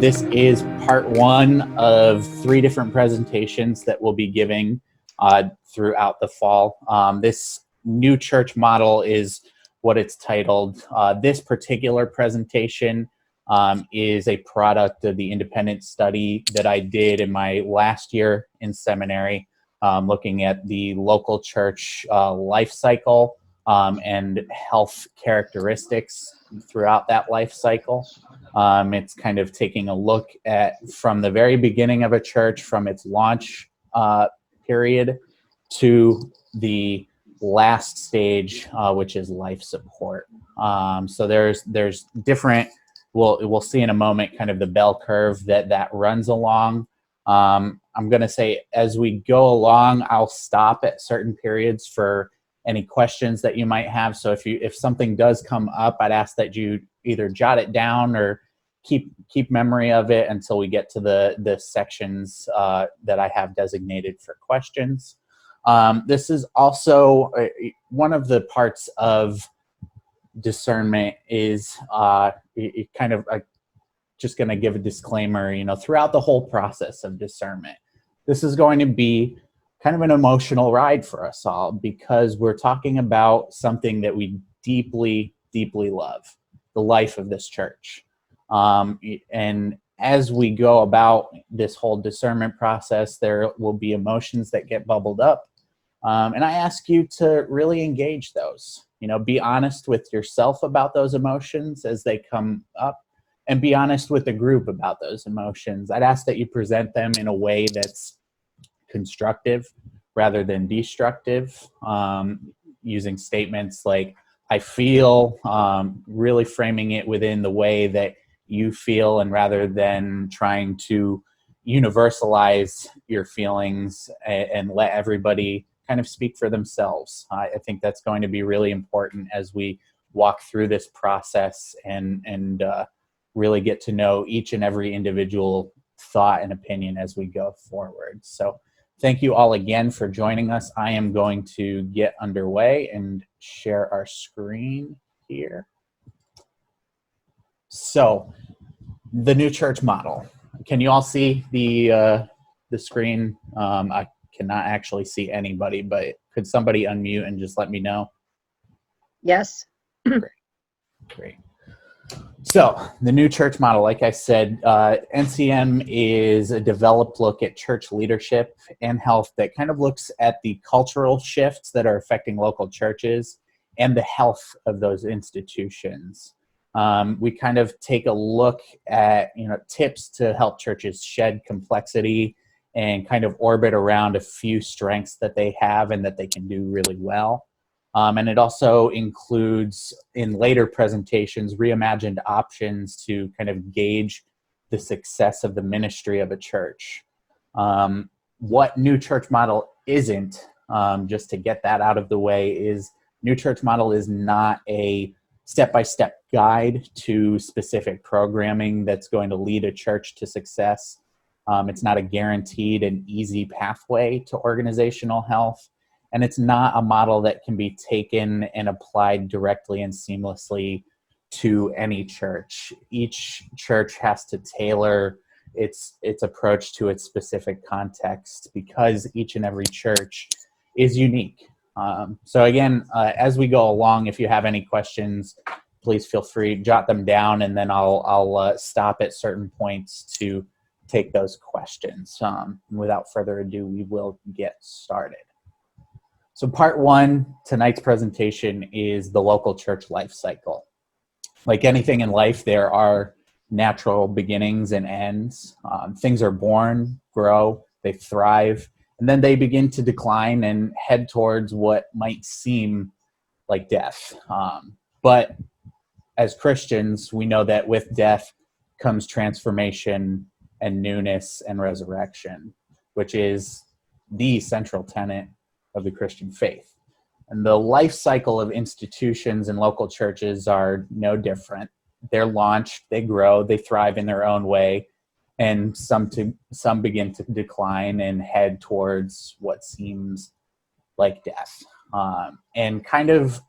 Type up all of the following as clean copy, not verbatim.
This is part one of 3 different presentations that we'll be giving throughout the fall. This new church model is what it's titled. This particular presentation is a product of the independent study that I did in my last year in seminary, looking at the local church life cycle and health characteristics throughout that life cycle. It's kind of taking a look at from the very beginning of a church, from its launch period to the last stage, which is life support. So there's different, we'll see in a moment, kind of the bell curve that runs along. I'm going to say as we go along, I'll stop at certain periods for any questions that you might have. So if something does come up, I'd ask that you either jot it down or keep memory of it until we get to the sections that I have designated for questions. This is also one of the parts of discernment is just going to give a disclaimer, throughout the whole process of discernment. This is going to be kind of an emotional ride for us all because we're talking about something that we deeply, deeply love, the life of this church. And as we go about this whole discernment process, there will be emotions that get bubbled up. And I ask you to really engage those, be honest with yourself about those emotions as they come up, and be honest with the group about those emotions. I'd ask that you present them in a way that's constructive rather than destructive, using statements like, I feel, really framing it within the way that you feel, and rather than trying to universalize your feelings and let everybody kind of speak for themselves. I think that's going to be really important as we walk through this process and really get to know each and every individual thought and opinion as we go forward. So thank you all again for joining us. I am going to get underway and share our screen here. So the new church model. Can you all see the screen? I cannot actually see anybody, but could somebody unmute and just let me know? Yes. Great. So the new church model, like I said, NCM is a developed look at church leadership and health that kind of looks at the cultural shifts that are affecting local churches and the health of those institutions. We kind of take a look at tips to help churches shed complexity and kind of orbit around a few strengths that they have and that they can do really well. And it also includes, in later presentations, reimagined options to kind of gauge the success of the ministry of a church. What new church model isn't, just to get that out of the way, is new church model is not a step-by-step guide to specific programming that's going to lead a church to success. It's not a guaranteed and easy pathway to organizational health. And it's not a model that can be taken and applied directly and seamlessly to any church. Each church has to tailor its approach to its specific context because each and every church is unique. So again, as we go along, if you have any questions, please feel free to jot them down, and then I'll stop at certain points to take those questions. Without further ado, we will get started. So part one, tonight's presentation, is the local church life cycle. Like anything in life, there are natural beginnings and ends. Things are born, grow, they thrive, and then they begin to decline and head towards what might seem like death. But as Christians, we know that with death comes transformation and newness and resurrection, which is the central tenet of the Christian faith. And the life cycle of institutions and local churches are no different. They're launched, they grow, they thrive in their own way, and some begin to decline and head towards what seems like death. And kind of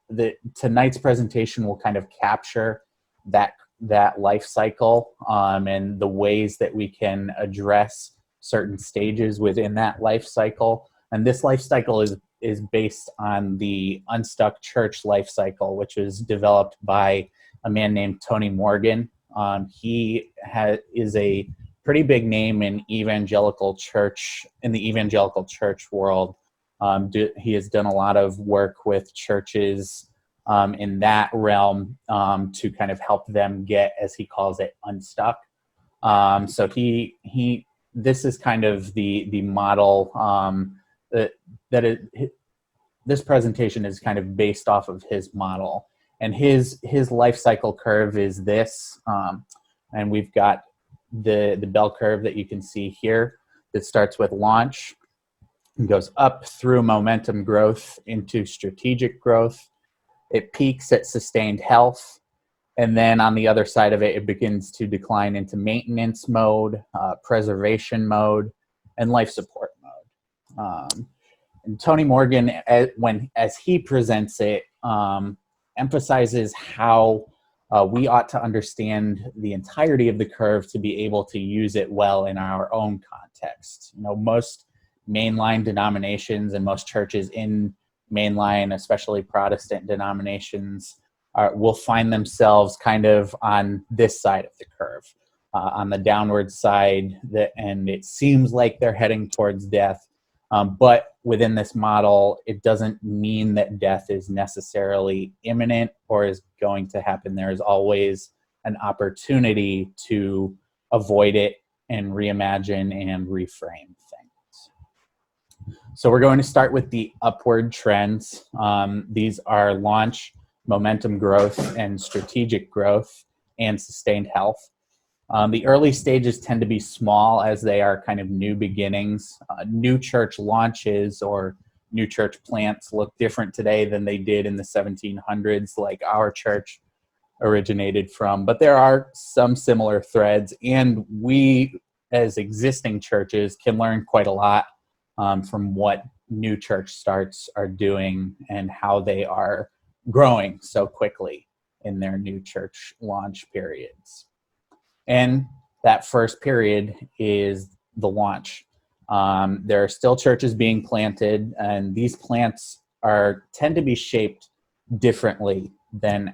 tonight's presentation will kind of capture that that life cycle and the ways that we can address certain stages within that life cycle. And this life cycle is based on the Unstuck Church life cycle, which was developed by a man named Tony Morgan. He is a pretty big name in the evangelical church world. He has done a lot of work with churches in that realm to kind of help them get, as he calls it, unstuck. So this is kind of the model this presentation is kind of based off of his model, and his life cycle curve is this, and we've got the bell curve that you can see here that starts with launch and goes up through momentum growth into strategic growth. It peaks at sustained health, and then on the other side of it, it begins to decline into maintenance mode, preservation mode, and life support mode. And Tony Morgan, as he presents it, emphasizes how we ought to understand the entirety of the curve to be able to use it well in our own context. Most mainline denominations and most churches in mainline, especially Protestant denominations, will find themselves kind of on this side of the curve, on the downward side, and it seems like they're heading towards death. But within this model, it doesn't mean that death is necessarily imminent or is going to happen. There is always an opportunity to avoid it and reimagine and reframe things. So we're going to start with the upward trends. These are launch, momentum growth, and strategic growth, and sustained health. The early stages tend to be small as they are kind of new beginnings. New church launches or new church plants look different today than they did in the 1700s, like our church originated from. But there are some similar threads, and we, as existing churches, can learn quite a lot from what new church starts are doing and how they are growing so quickly in their new church launch periods. And that first period is the launch. There are still churches being planted, and these plants tend to be shaped differently than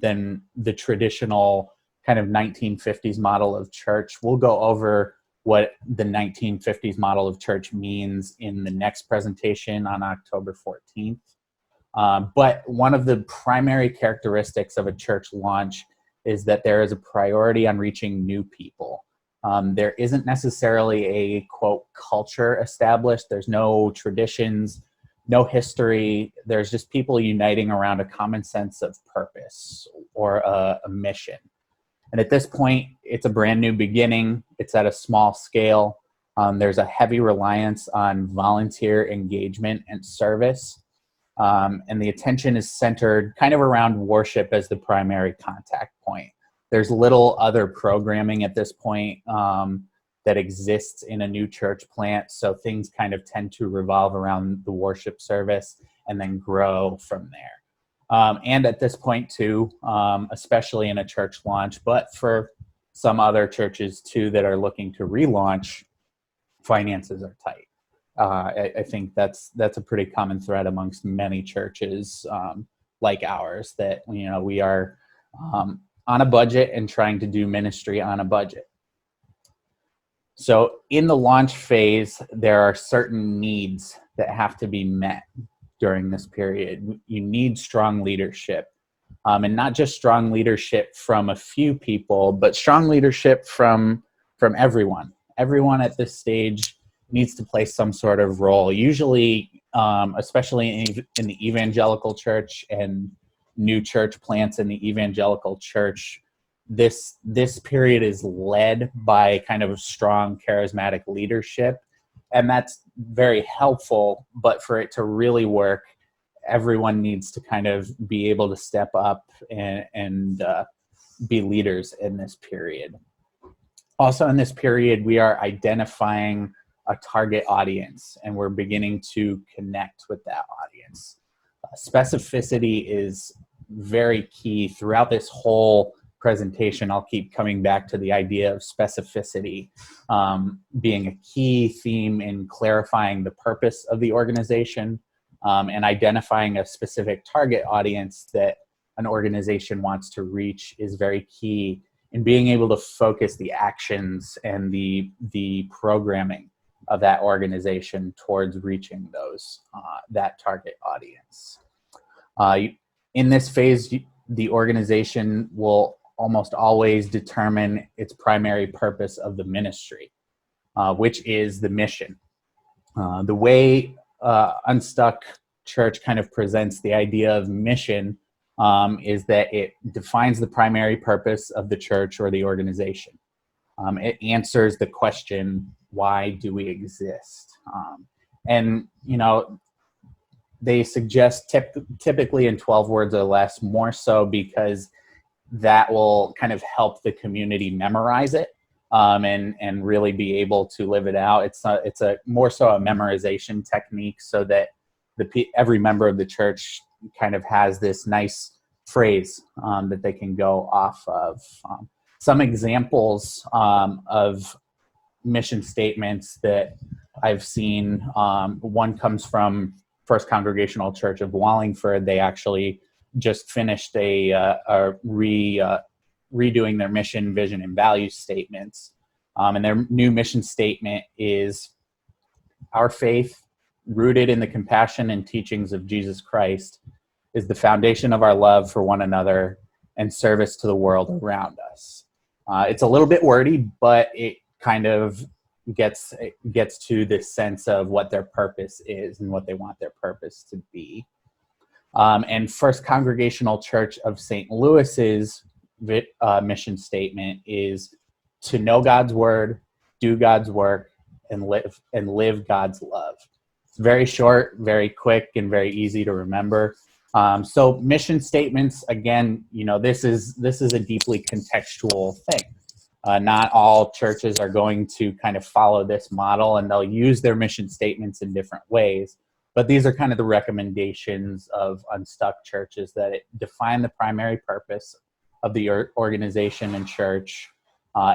than the traditional kind of 1950s model of church. We'll go over what the 1950s model of church means in the next presentation on October 14th. But one of the primary characteristics of a church launch is that there is a priority on reaching new people. There isn't necessarily a, quote, culture established. There's no traditions, no history. There's just people uniting around a common sense of purpose or a mission. And at this point, it's a brand new beginning. It's at a small scale. There's a heavy reliance on volunteer engagement and service. And the attention is centered kind of around worship as the primary contact point. There's little other programming at this point that exists in a new church plant, so things kind of tend to revolve around the worship service and then grow from there. And at this point too, especially in a church launch, but for some other churches too that are looking to relaunch, finances are tight. I think that's a pretty common thread amongst many churches like ours, that we are on a budget and trying to do ministry on a budget. So in the launch phase, there are certain needs that have to be met during this period. You need strong leadership, and not just strong leadership from a few people, but strong leadership from everyone. Everyone at this stage needs to play some sort of role. Usually, especially in the evangelical church and new church plants in the evangelical church, this period is led by kind of strong charismatic leadership, and that's very helpful. But for it to really work, everyone needs to kind of be able to step up and be leaders in this period. Also in this period, we are identifying a target audience, and we're beginning to connect with that audience. Specificity is very key throughout this whole presentation. I'll keep coming back to the idea of specificity being a key theme in clarifying the purpose of the organization and identifying a specific target audience that an organization wants to reach is very key in being able to focus the actions and the programming of that organization towards reaching those that target audience. In this phase, the organization will almost always determine its primary purpose of the ministry, which is the mission. The way Unstuck Church kind of presents the idea of mission is that it defines the primary purpose of the church or the organization. It answers the question, why do we exist? And, you know, they suggest typically in 12 words or less, more so because that will kind of help the community memorize it and really be able to live it out. It's a more so a memorization technique so that every member of the church kind of has this nice phrase that they can go off of. Some examples of mission statements that I've seen, one comes from First Congregational Church of Wallingford. They actually just finished redoing their mission, vision, and value statements. And their new mission statement is, our faith, rooted in the compassion and teachings of Jesus Christ, is the foundation of our love for one another and service to the world around us. It's a little bit wordy, but it kind of gets to this sense of what their purpose is and what they want their purpose to be. And First Congregational Church of St. Louis's mission statement is to know God's word, do God's work, and live God's love. It's very short, very quick, and very easy to remember. So mission statements, again, you know, this is a deeply contextual thing. Not all churches are going to kind of follow this model, and they'll use their mission statements in different ways. But these are kind of the recommendations of Unstuck churches, that it define the primary purpose of the organization and church,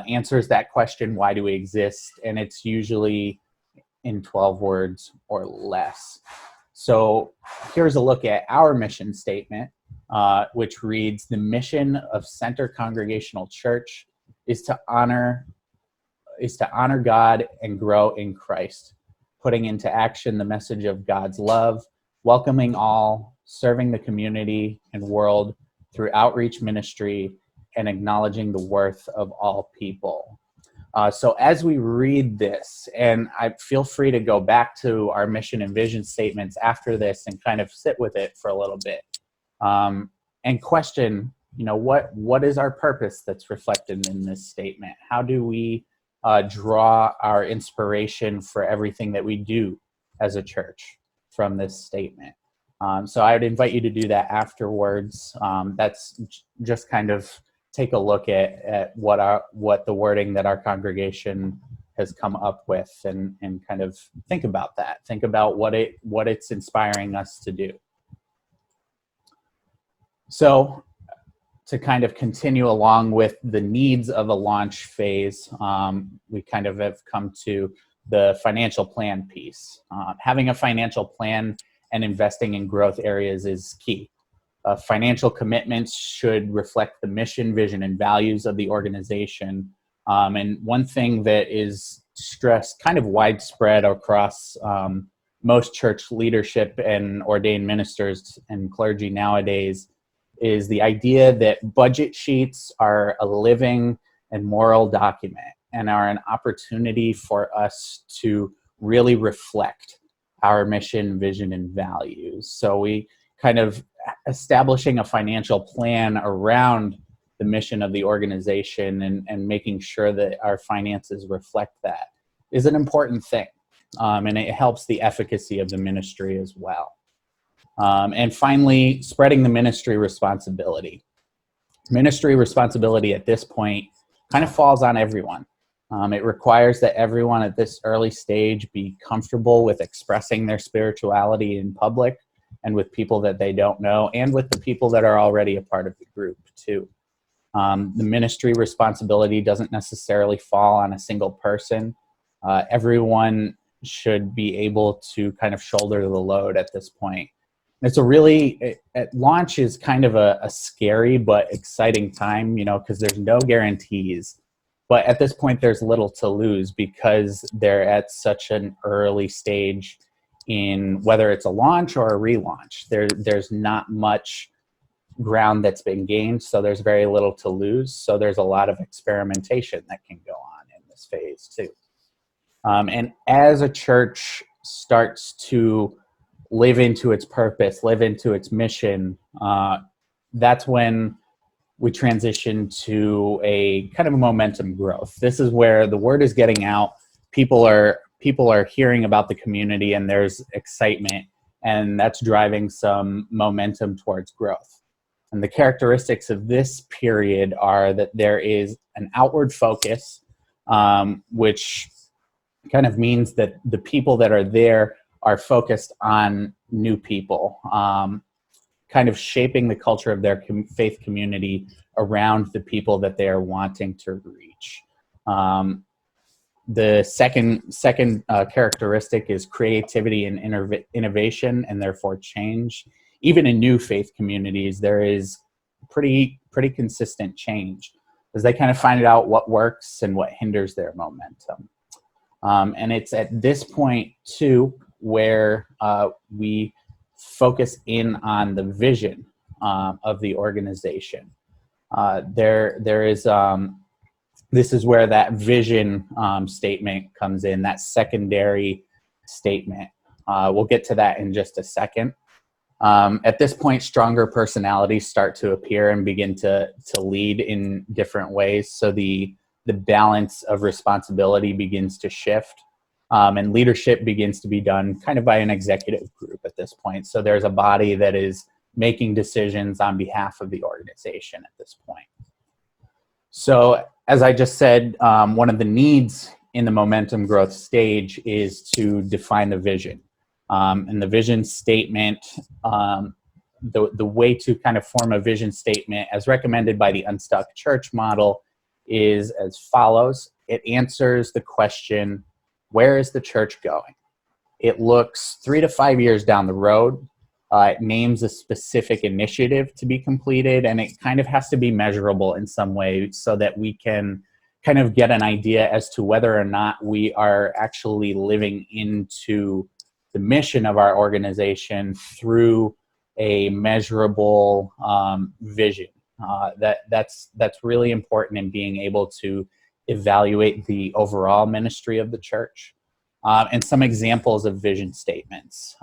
answers that question, why do we exist? And it's usually in 12 words or less. So here's a look at our mission statement, which reads, the mission of Center Congregational Church is to honor God and grow in Christ, putting into action the message of God's love, welcoming all, serving the community and world through outreach ministry, and acknowledging the worth of all people. So as we read this, and I feel free to go back to our mission and vision statements after this and kind of sit with it for a little bit, and question, you know, what is our purpose that's reflected in this statement? How do we draw our inspiration for everything that we do as a church from this statement? So I would invite you to do that afterwards. That's just kind of take a look at what the wording that our congregation has come up with, and kind of think about that. Think about what it's inspiring us to do. So to kind of continue along with the needs of a launch phase, we kind of have come to the financial plan piece. Having a financial plan and investing in growth areas is key. Financial commitments should reflect the mission, vision, and values of the organization. And one thing that is stressed kind of widespread across most church leadership and ordained ministers and clergy nowadays is the idea that budget sheets are a living and moral document and are an opportunity for us to really reflect our mission, vision, and values. So we kind of establishing a financial plan around the mission of the organization and making sure that our finances reflect that is an important thing. And it helps the efficacy of the ministry as well. And finally, spreading the ministry responsibility. Ministry responsibility at this point kind of falls on everyone. It requires that everyone at this early stage be comfortable with expressing their spirituality in public and with people that they don't know, and with the people that are already a part of the group too. The ministry responsibility doesn't necessarily fall on a single person. Everyone should be able to kind of shoulder the load at this point. It's a really, at launch is kind of a scary but exciting time, because there's no guarantees. But at this point, there's little to lose because they're at such an early stage in whether it's a launch or a relaunch. There's not much ground that's been gained, so there's very little to lose. So there's a lot of experimentation that can go on in this phase too. And as a church starts to live into its purpose, live into its mission, that's when we transition to a kind of a momentum growth. This is where the word is getting out. People are hearing about the community, and there's excitement, and that's driving some momentum towards growth. And the characteristics of this period are that there is an outward focus, which kind of means that the people that are there are focused on new people, kind of shaping the culture of their faith community around the people that they are wanting to reach. The second characteristic is creativity and innovation, and therefore change. Even in new faith communities, there is pretty consistent change as they kind of find out what works and what hinders their momentum. And it's at this point too where we focus in on the vision of the organization. This is where that vision statement comes in, that secondary statement. We'll get to that in just a second. At this point, stronger personalities start to appear and begin to lead in different ways. So the balance of responsibility begins to shift. And leadership begins to be done kind of by an executive group at this point. So there's a body that is making decisions on behalf of the organization at this point. So as I just said, one of the needs in the momentum growth stage is to define the vision. And the vision statement, the way to kind of form a vision statement as recommended by the Unstuck Church model is as follows. It answers the question, where is the church going? It looks 3 to 5 years down the road. It names a specific initiative to be completed, and it kind of has to be measurable in some way so that we can kind of get an idea as to whether or not we are actually living into the mission of our organization through a measurable vision. That's really important in being able to evaluate the overall ministry of the church. And some examples of vision statements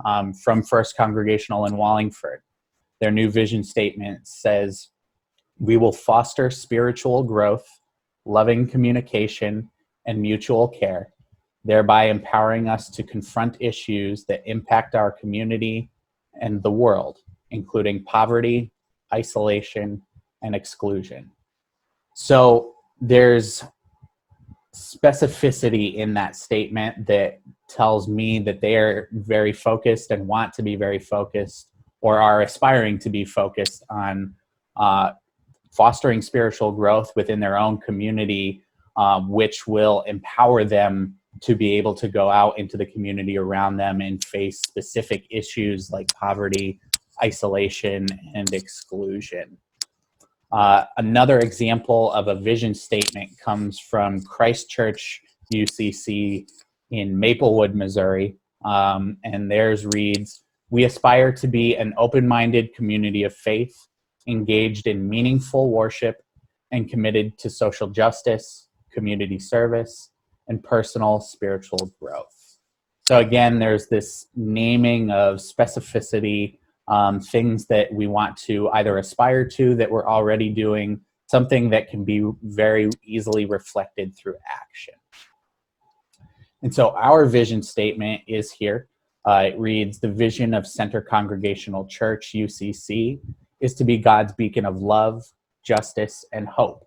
from First Congregational in Wallingford. Their new vision statement says, "We will foster spiritual growth, loving communication, and mutual care, thereby empowering us to confront issues that impact our community and the world, including poverty, isolation, and exclusion." So there's specificity in that statement that tells me that they are very focused and want to be very focused, or are aspiring to be focused on fostering spiritual growth within their own community, which will empower them to be able to go out into the community around them and face specific issues like poverty, isolation, and exclusion. Another example of a vision statement comes from Christ Church UCC in Maplewood, Missouri. And theirs reads, "We aspire to be an open-minded community of faith, engaged in meaningful worship, and committed to social justice, community service, and personal spiritual growth." So again, there's this naming of specificity, things that we want to either aspire to that we're already doing, something that can be very easily reflected through action. And so our vision statement is here. It reads, "The vision of Center Congregational Church, UCC, is to be God's beacon of love, justice, and hope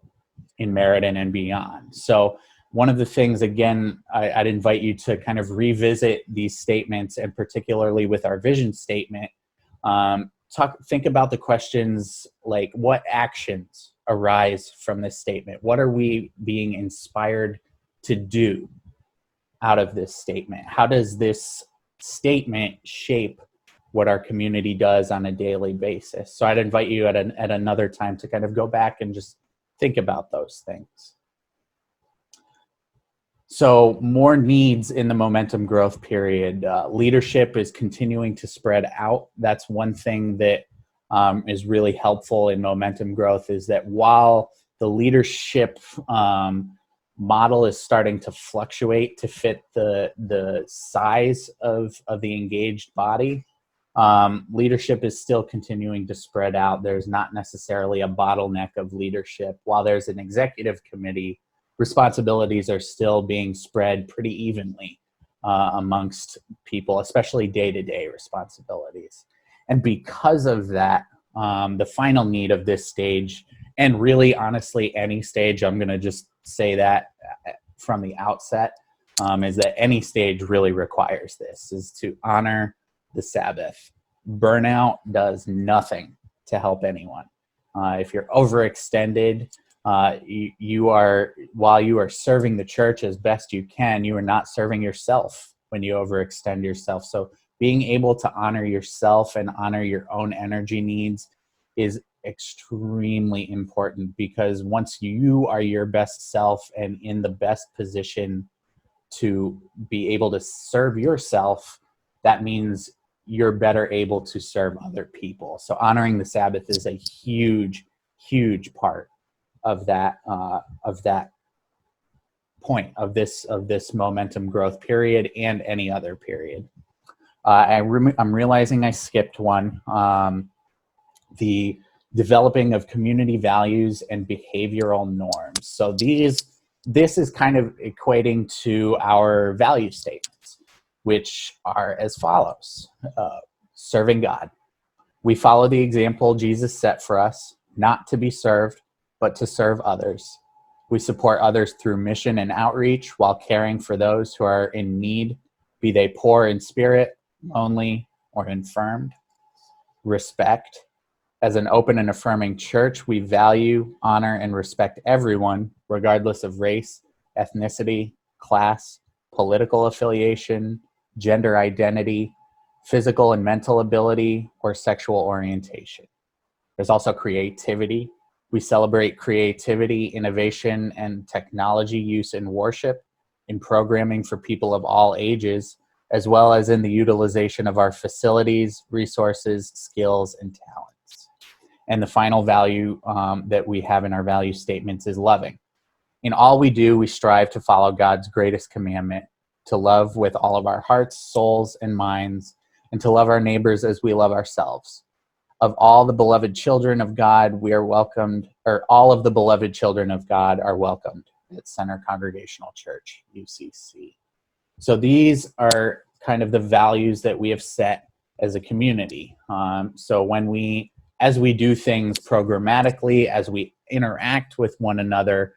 in Meriden and beyond." So one of the things, again, I'd invite you to kind of revisit these statements, and particularly with our vision statement, Think about the questions like, what actions arise from this statement? What are we being inspired to do out of this statement? How does this statement shape what our community does on a daily basis? So I'd invite you at another time to kind of go back and just think about those things. So more needs in the momentum growth period. Leadership is continuing to spread out. That's one thing that is really helpful in momentum growth, is that while the leadership model is starting to fluctuate to fit the size of the engaged body, leadership is still continuing to spread out. There's not necessarily a bottleneck of leadership. While there's an executive committee, responsibilities are still being spread pretty evenly amongst people, especially day-to-day responsibilities. And because of that, the final need of this stage, and really honestly any stage, I'm going to just say that from the outset, is that any stage really requires this, is to honor the Sabbath. Burnout does nothing to help anyone. If you're overextended, while you are serving the church as best you can, you are not serving yourself when you overextend yourself. So being able to honor yourself and honor your own energy needs is extremely important, because once you are your best self and in the best position to be able to serve yourself, that means you're better able to serve other people. So honoring the Sabbath is a huge, huge part of that point of this momentum growth period and any other period. I'm realizing I skipped one. The developing of community values and behavioral norms. So this is kind of equating to our value statements, which are as follows. Serving God. We follow the example Jesus set for us, not to be served, but to serve others. We support others through mission and outreach while caring for those who are in need, be they poor in spirit, lonely, or infirmed. Respect. As an open and affirming church, we value, honor, and respect everyone, regardless of race, ethnicity, class, political affiliation, gender identity, physical and mental ability, or sexual orientation. There's also creativity. We celebrate creativity, innovation, and technology use in worship, in programming for people of all ages, as well as in the utilization of our facilities, resources, skills, and talents. And the final value that we have in our value statements is loving. In all we do, we strive to follow God's greatest commandment, to love with all of our hearts, souls, and minds, and to love our neighbors as we love ourselves. Of all the beloved children of God, we are welcomed, or all of the beloved children of God are welcomed at Center Congregational Church, UCC. So these are kind of the values that we have set as a community. So as we do things programmatically, as we interact with one another,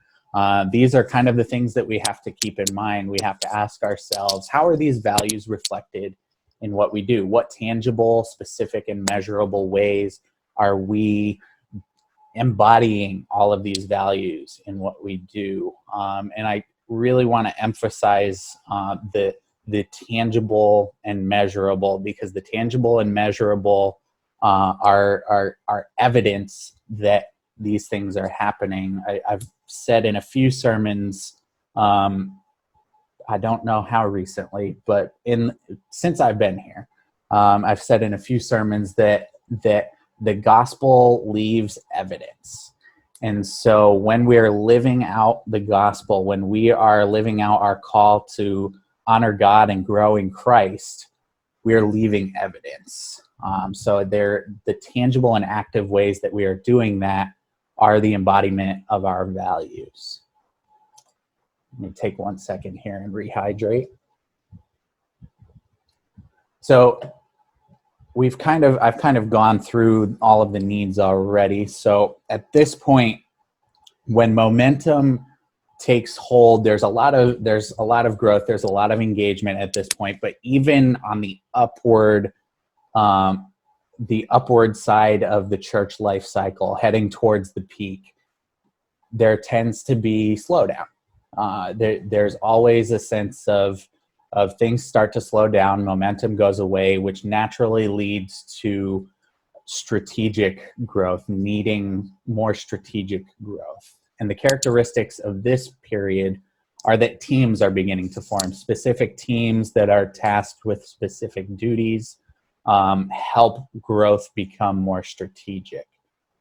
these are kind of the things that we have to keep in mind. We have to ask ourselves, how are these values reflected in what we do? What tangible, specific, and measurable ways are we embodying all of these values in what we do? And I really want to emphasize the tangible and measurable, because the tangible and measurable are evidence that these things are happening. I've said in a few sermons, I don't know how recently, but since I've been here, I've said in a few sermons that the gospel leaves evidence. And so when we're living out the gospel, when we are living out our call to honor God and grow in Christ, we're leaving evidence. So the tangible and active ways that we are doing that are the embodiment of our values. Let me take 1 second here and rehydrate. So I've kind of gone through all of the needs already. So at this point, when momentum takes hold, there's a lot of growth, there's a lot of engagement at this point. But even on the upward, the upward side of the church life cycle, heading towards the peak, there tends to be slowdown. There's always a sense of things start to slow down, momentum goes away, which naturally leads to strategic growth, needing more strategic growth. And the characteristics of this period are that teams are beginning to form, specific teams that are tasked with specific duties, help growth become more strategic.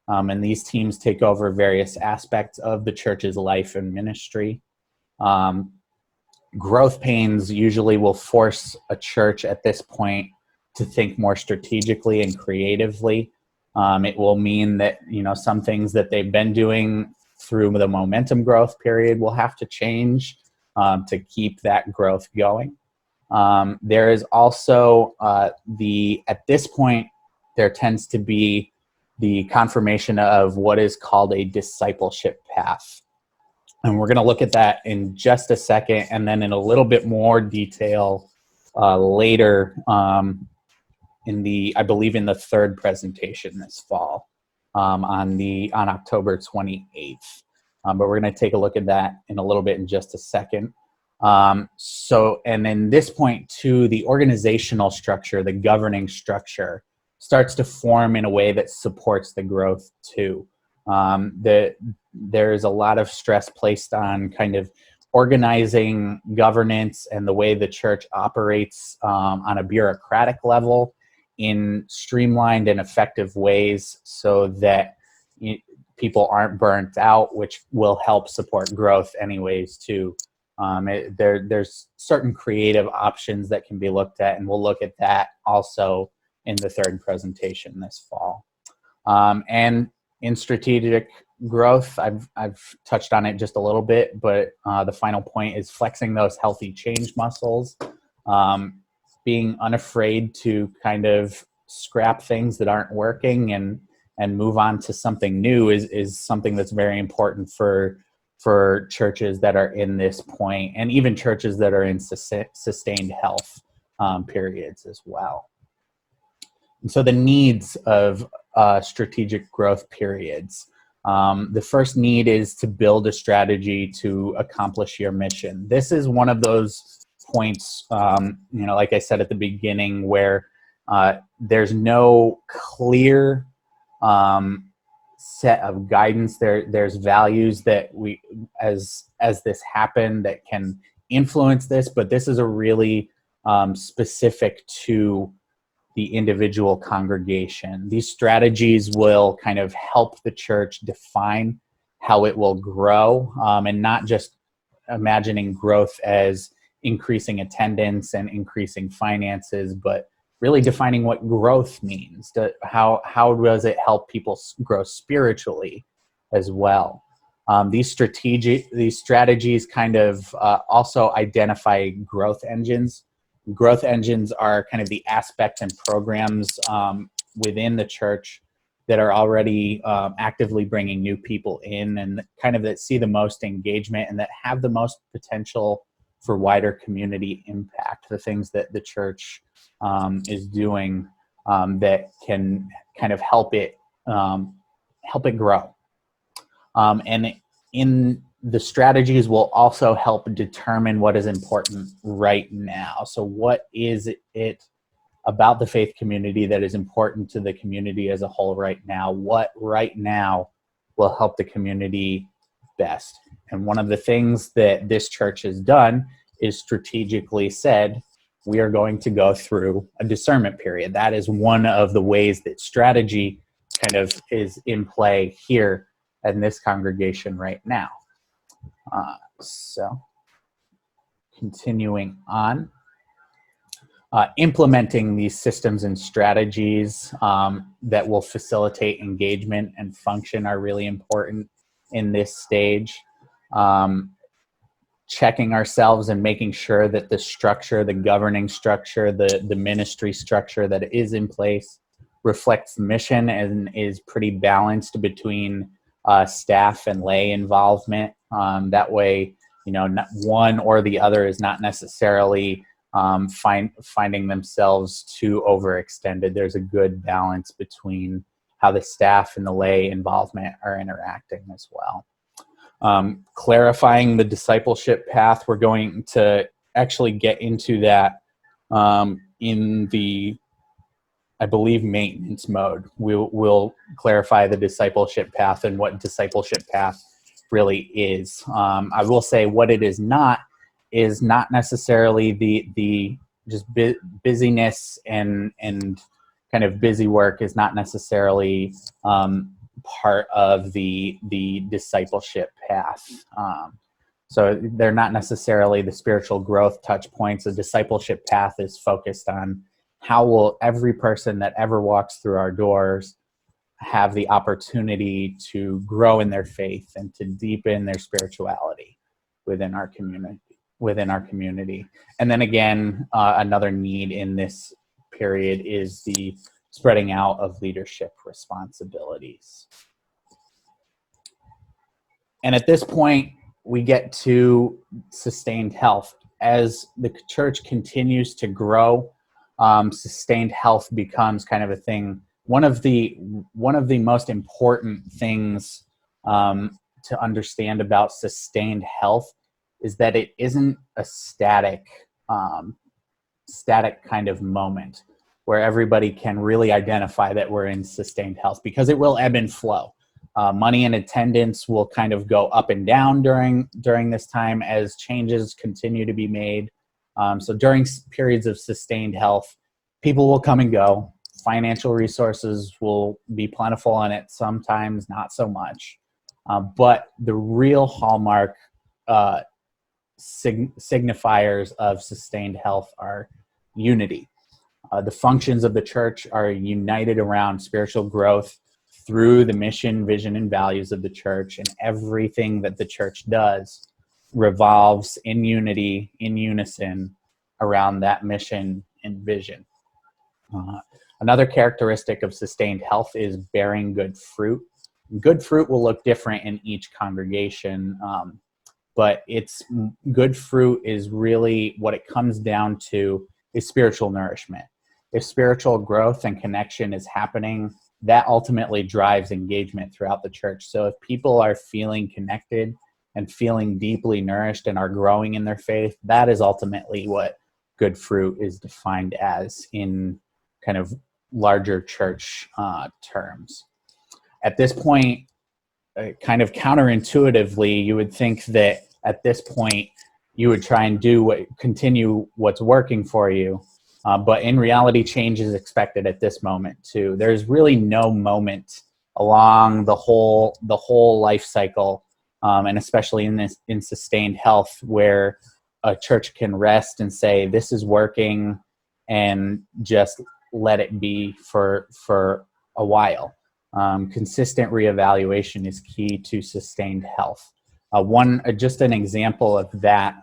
And these teams take over various aspects of the church's life and ministry. Growth pains usually will force a church at this point to think more strategically and creatively. It will mean that, some things that they've been doing through the momentum growth period will have to change to keep that growth going. There is also at this point, there tends to be the confirmation of what is called a discipleship path. And we're going to look at that in just a second, and then in a little bit more detail later I believe in the third presentation this fall on October 28th. But we're going to take a look at that in a little bit in just a second. And then this point too, the organizational structure, the governing structure starts to form in a way that supports the growth too. There's a lot of stress placed on kind of organizing governance and the way the church operates on a bureaucratic level in streamlined and effective ways so that people aren't burnt out, which will help support growth anyways too. There's certain creative options that can be looked at, and we'll look at that also in the third presentation this fall. And in strategic growth, I've touched on it just a little bit, but the final point is flexing those healthy change muscles, being unafraid to kind of scrap things that aren't working and move on to something new is something that's very important for churches that are in this point, and even churches that are in sustained health periods as well. And so the needs of strategic growth periods. The first need is to build a strategy to accomplish your mission. This is one of those points, like I said at the beginning, where there's no clear set of guidance. There's values that we, as this happened, that can influence this, but this is a really specific to the individual congregation. These strategies will kind of help the church define how it will grow, and not just imagining growth as increasing attendance and increasing finances, but really defining what growth means. How does it help people grow spiritually as well? These strategies kind of also identify growth engines. Growth engines are kind of the aspects and programs within the church that are already actively bringing new people in, and kind of that see the most engagement and that have the most potential for wider community impact. The things that the church is doing that can kind of help it grow. And in the strategies will also help determine what is important right now. So what is it about the faith community that is important to the community as a whole right now? What right now will help the community best? And one of the things that this church has done is strategically said, we are going to go through a discernment period. That is one of the ways that strategy kind of is in play here in this congregation right now. So continuing on, implementing these systems and strategies that will facilitate engagement and function are really important in this stage. Checking ourselves and making sure that the structure, the governing structure, the ministry structure that is in place reflects the mission and is pretty balanced between staff and lay involvement. That way, not one or the other is not necessarily finding themselves too overextended. There's a good balance between how the staff and the lay involvement are interacting as well. Clarifying the discipleship path, we're going to actually get into that in the, I believe, maintenance mode. We'll clarify the discipleship path and what discipleship path really is. I will say what it is not necessarily the just busyness and kind of busy work is not necessarily part of the discipleship path. So they're not necessarily the spiritual growth touch points. The discipleship path is focused on how will every person that ever walks through our doors have the opportunity to grow in their faith and to deepen their spirituality within our community. And then again, another need in this period is the spreading out of leadership responsibilities. And at this point, we get to sustained health. As the church continues to grow, sustained health becomes kind of a thing. One of the most important things to understand about sustained health is that it isn't a static kind of moment where everybody can really identify that we're in sustained health, because it will ebb and flow. Money and attendance will kind of go up and down during this time as changes continue to be made. So during periods of sustained health, people will come and go. Financial resources will be plentiful in it, sometimes not so much. But the real hallmark signifiers of sustained health are unity. The functions of the church are united around spiritual growth through the mission, vision, and values of the church, and everything that the church does revolves in unity, in unison, around that mission and vision. Another characteristic of sustained health is bearing good fruit. Good fruit will look different in each congregation, but it's good fruit is really what it comes down to is spiritual nourishment. If spiritual growth and connection is happening, that ultimately drives engagement throughout the church. So if people are feeling connected and feeling deeply nourished and are growing in their faith, that is ultimately what good fruit is defined as in kind of larger church terms. At this point, kind of counterintuitively, you would think that at this point you would try and continue what's working for you. But in reality, change is expected at this moment too. There's really no moment along the whole life cycle, and especially in sustained health, where a church can rest and say, this is working, and just let it be for a while. Consistent reevaluation is key to sustained health. Just an example of that,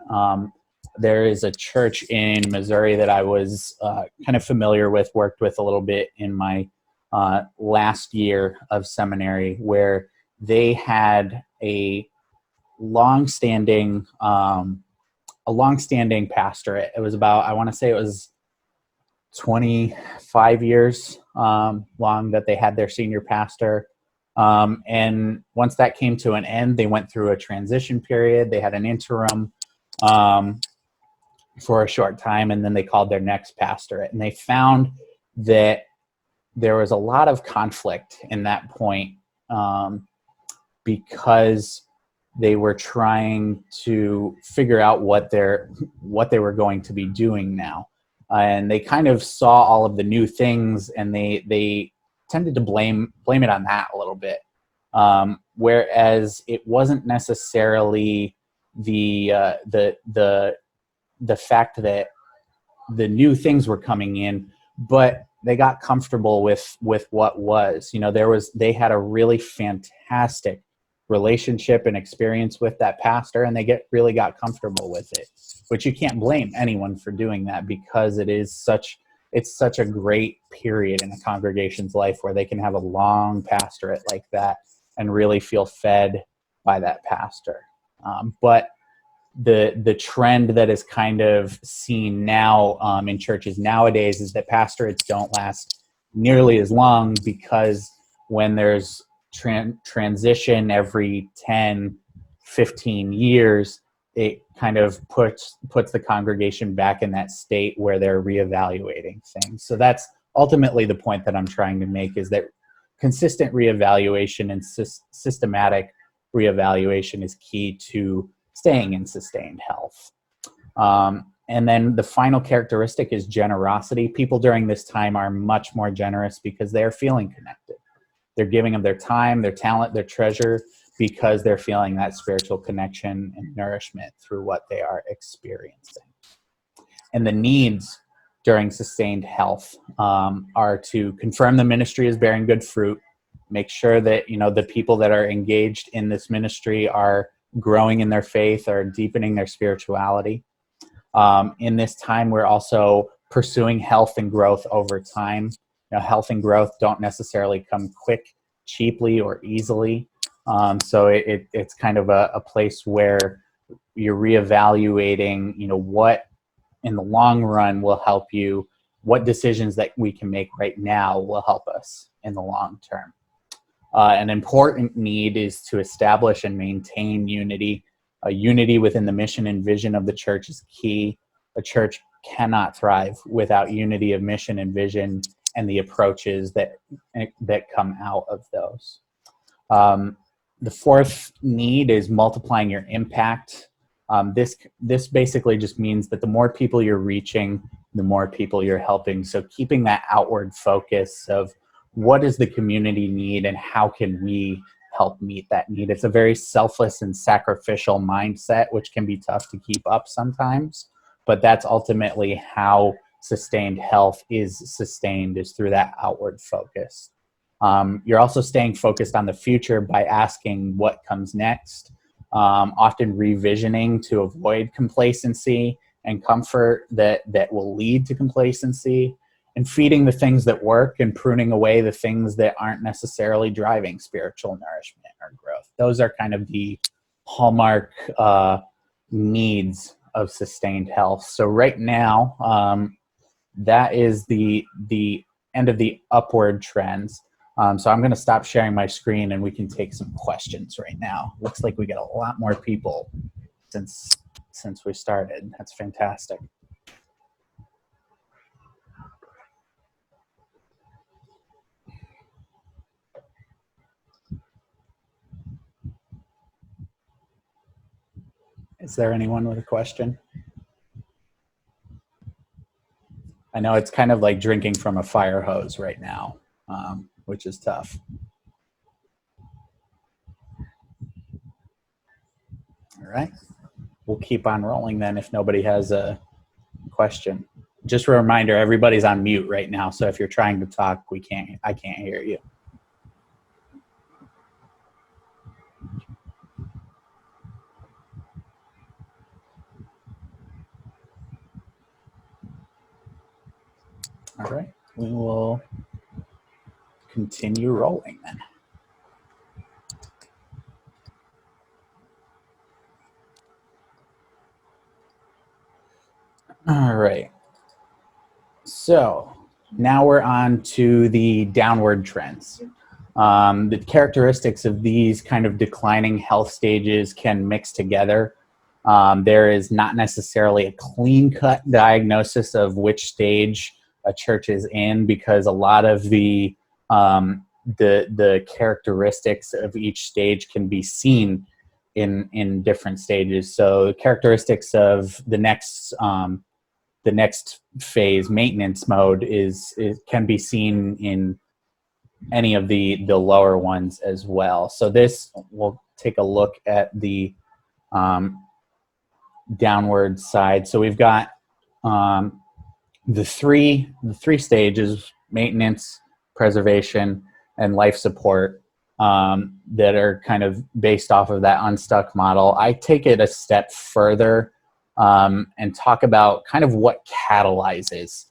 there is a church in Missouri that I was kind of familiar with, worked with a little bit in my last year of seminary, where they had a long-standing pastorate. It was about, I want to say it was 25 years long that they had their senior pastor. And once that came to an end, they went through a transition period. They had an interim for a short time, and then they called their next pastorate. And they found that there was a lot of conflict in that point because they were trying to figure out what they were going to be doing now. And they kind of saw all of the new things, and they tended to blame it on that a little bit. Whereas it wasn't necessarily the fact that the new things were coming in, but they got comfortable with what was. They had a really fantastic relationship and experience with that pastor, and they really got comfortable with it. But you can't blame anyone for doing that, because it's such a great period in a congregation's life where they can have a long pastorate like that and really feel fed by that pastor. But the trend that is kind of seen now in churches nowadays is that pastorates don't last nearly as long, because when there's transition every 10, 15 years, it kind of puts the congregation back in that state where they're reevaluating things. So that's ultimately the point that I'm trying to make, is that consistent reevaluation and systematic reevaluation is key to staying in sustained health. And then the final characteristic is generosity. People during this time are much more generous because they're feeling connected. They're giving of their time, their talent, their treasure, because they're feeling that spiritual connection and nourishment through what they are experiencing. And the needs during sustained health are to confirm the ministry is bearing good fruit, make sure that the people that are engaged in this ministry are growing in their faith or deepening their spirituality. In this time, we're also pursuing health and growth over time. Health and growth don't necessarily come quick, cheaply, or easily. So it's kind of a place where you're reevaluating, what in the long run will help you, what decisions that we can make right now will help us in the long term. An important need is to establish and maintain unity. Unity within the mission and vision of the church is key. A church cannot thrive without unity of mission and vision and the approaches that come out of those. The fourth need is multiplying your impact. This basically just means that the more people you're reaching, the more people you're helping. So keeping that outward focus of what does the community need and how can we help meet that need. It's a very selfless and sacrificial mindset, which can be tough to keep up sometimes, but that's ultimately how sustained health is sustained, is through that outward focus. You're also staying focused on the future by asking what comes next, often revisioning to avoid complacency and comfort that will lead to complacency, and feeding the things that work and pruning away the things that aren't necessarily driving spiritual nourishment or growth. Those are kind of the hallmark needs of sustained health. So right now, that is the end of the upward trends. So I'm going to stop sharing my screen and we can take some questions right now. Looks like we get a lot more people since we started. That's fantastic. Is there anyone with a question? I know it's kind of like drinking from a fire hose right now, which is tough. All right. We'll keep on rolling then if nobody has a question. Just a reminder, everybody's on mute right now, so if you're trying to talk, I can't hear you. All right, we will continue rolling then. All right. So now we're on to the downward trends. The characteristics of these kind of declining health stages can mix together. There is not necessarily a clean-cut diagnosis of which stage a church is in, because a lot of the characteristics of each stage can be seen in different stages. So the characteristics of the next phase, maintenance mode, can be seen in any of the lower ones as well. So this, we'll take a look at the downward side. So we've got the three stages: maintenance, preservation, and life support, that are kind of based off of that unstuck model. I take it a step further and talk about kind of what catalyzes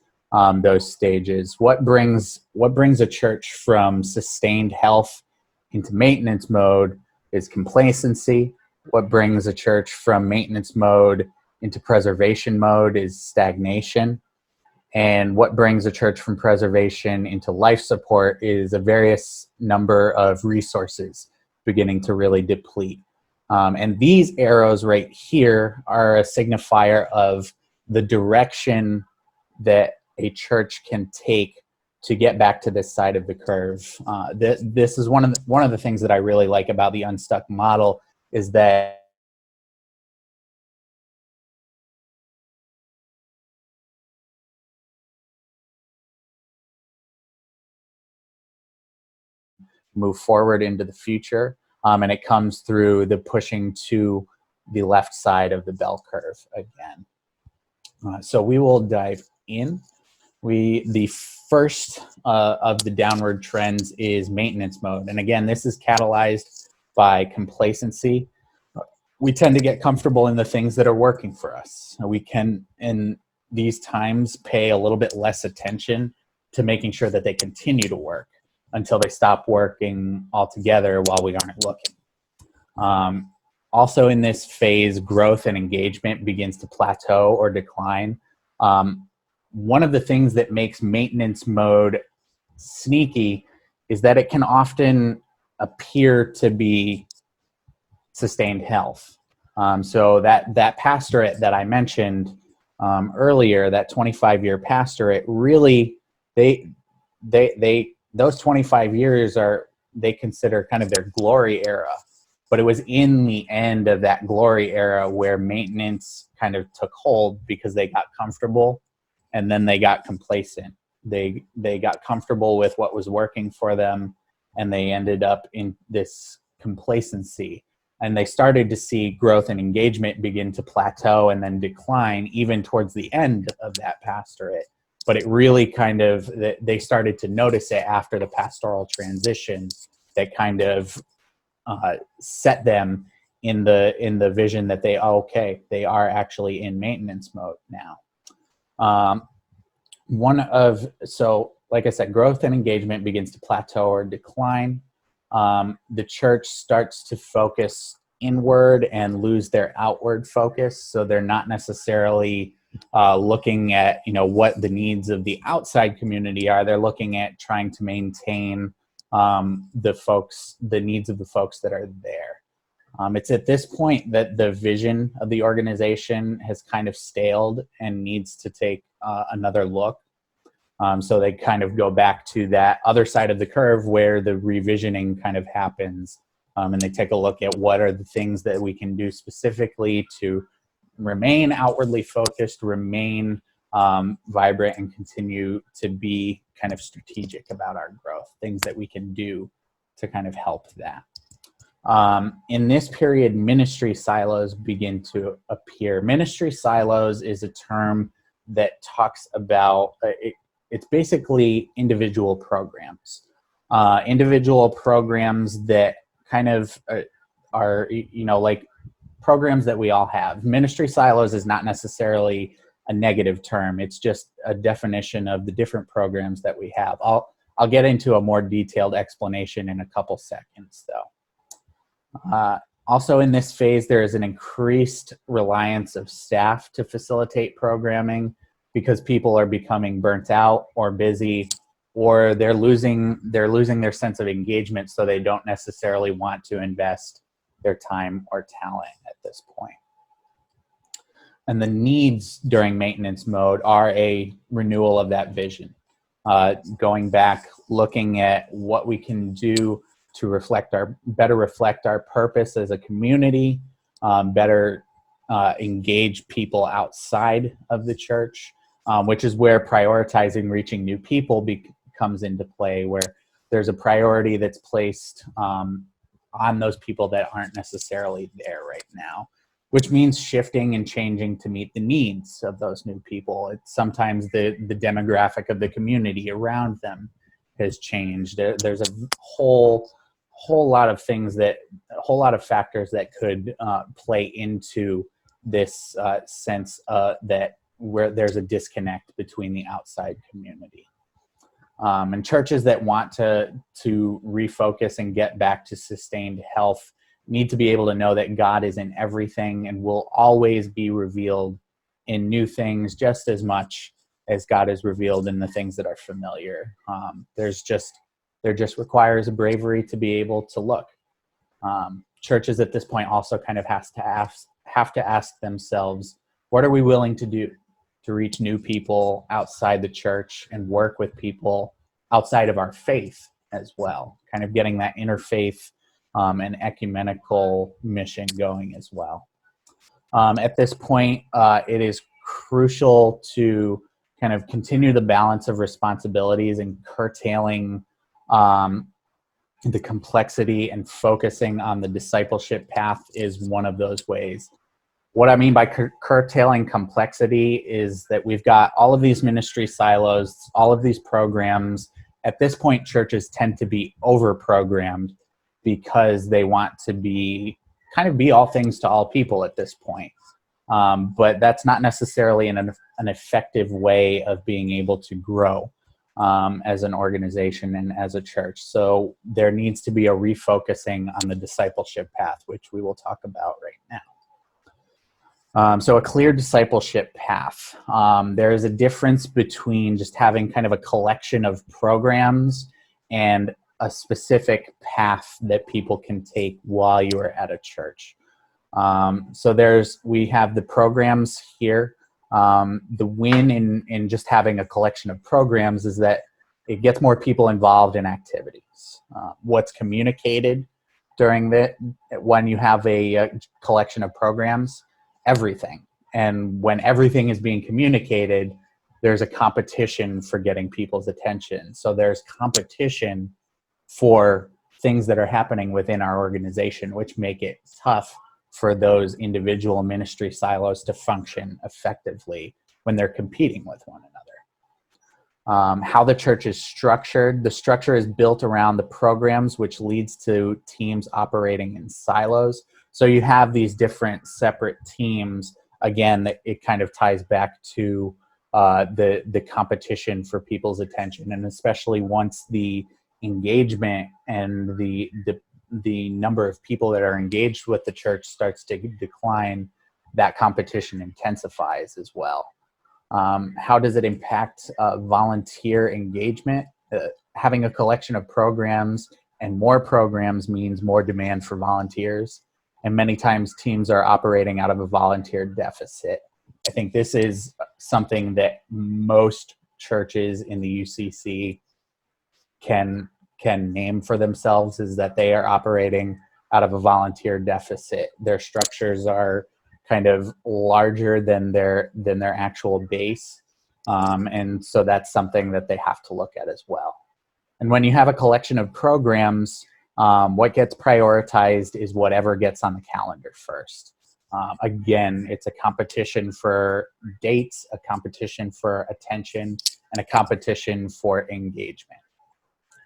those stages. What brings a church from sustained health into maintenance mode is complacency. What brings a church from maintenance mode into preservation mode is stagnation. And what brings a church from preservation into life support is a various number of resources beginning to really deplete. And these arrows right here are a signifier of the direction that a church can take to get back to this side of the curve. This is one of the things that I really like about the Unstuck model is that move forward into the future, and it comes through the pushing to the left side of the bell curve again. So we will dive in. The first of the downward trends is maintenance mode. And again, this is catalyzed by complacency. We tend to get comfortable in the things that are working for us. We can, in these times, pay a little bit less attention to making sure that they continue to work until they stop working altogether while we aren't looking. Also in this phase, growth and engagement begins to plateau or decline. One of the things that makes maintenance mode sneaky is that it can often appear to be sustained health. So that pastorate that I mentioned earlier, that 25-year pastorate, really those 25 years they consider kind of their glory era. But it was in the end of that glory era where maintenance kind of took hold because they got comfortable and then they got complacent. They got comfortable with what was working for them and they ended up in this complacency. And they started to see growth and engagement begin to plateau and then decline even towards the end of that pastorate. But it really kind of, they started to notice it after the pastoral transition that kind of set them in the vision that they are actually in maintenance mode now. So like I said, growth and engagement begins to plateau or decline. The church starts to focus inward and lose their outward focus. So they're not necessarily looking at what the needs of the outside community are. They're looking at trying to maintain the needs of the folks that are there. It's at this point that the vision of the organization has kind of staled and needs to take another look. So they kind of go back to that other side of the curve where the revisioning kind of happens. And they take a look at what are the things that we can do specifically to remain outwardly focused, remain vibrant, and continue to be kind of strategic about our growth, things that we can do to kind of help that. In this period, ministry silos begin to appear. Ministry silos is a term that talks about, it's basically individual programs. Individual programs that kind of are, like programs that we all have. Ministry silos is not necessarily a negative term. It's just a definition of the different programs that we have. I'll get into a more detailed explanation in a couple seconds, though. Also in this phase, there is an increased reliance of staff to facilitate programming because people are becoming burnt out or busy, or they're losing their sense of engagement, so they don't necessarily want to invest their time or talent at this point. And the needs during maintenance mode are a renewal of that vision. Going back, looking at what we can do to better reflect our purpose as a community, better engage people outside of the church, which is where prioritizing reaching new people comes into play, where there's a priority that's placed on those people that aren't necessarily there right now, which means shifting and changing to meet the needs of those new people. It's sometimes the demographic of the community around them has changed. There's a whole lot of factors that could play into this sense that where there's a disconnect between the outside community. And churches that want to refocus and get back to sustained health, need to be able to know that God is in everything and will always be revealed in new things just as much as God is revealed in the things that are familiar. There just requires a bravery to be able to look. Churches at this point also kind of have to ask themselves, what are we willing to do to reach new people outside the church and work with people outside of our faith as well, kind of getting that interfaith and ecumenical mission going as well. At this point, it is crucial to kind of continue the balance of responsibilities and curtailing the complexity, and focusing on the discipleship path is one of those ways. What I mean by curtailing complexity is that we've got all of these ministry silos, all of these programs. At this point, churches tend to be over-programmed because they want to be all things to all people at this point. But that's not necessarily an effective way of being able to grow as an organization and as a church. So there needs to be a refocusing on the discipleship path, which we will talk about right now. So a clear discipleship path. There is a difference between just having kind of a collection of programs and a specific path that people can take while you are at a church. So we have the programs here. The win in just having a collection of programs is that it gets more people involved in activities. What's communicated when you have a collection of programs? Everything. And when everything is being communicated, there's a competition for getting people's attention. So there's competition for things that are happening within our organization, which make it tough for those individual ministry silos to function effectively when they're competing with one another. How the church is structured. The structure is built around the programs, which leads to teams operating in silos. So you have these different separate teams. Again, that it kind of ties back to the competition for people's attention, and especially once the engagement and the number of people that are engaged with the church starts to decline, that competition intensifies as well. How does it impact volunteer engagement? Having a collection of programs and more programs means more demand for volunteers. And many times teams are operating out of a volunteer deficit. I think this is something that most churches in the UCC can name for themselves, is that they are operating out of a volunteer deficit. Their structures are kind of larger than their actual base. And so that's something that they have to look at as well. And when you have a collection of programs, what gets prioritized is whatever gets on the calendar first. Again, it's a competition for dates, a competition for attention, and a competition for engagement.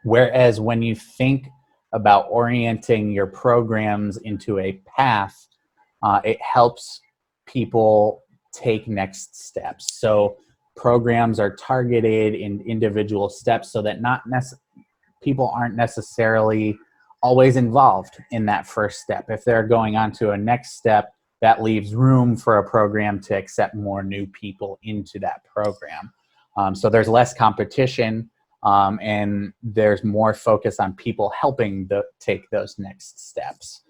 Whereas when you think about orienting your programs into a path, it helps people take next steps. So programs are targeted in individual steps so that people aren't necessarily always involved in that first step. If they're going on to a next step, that leaves room for a program to accept more new people into that program. So there's less competition, and there's more focus on people helping take those next steps.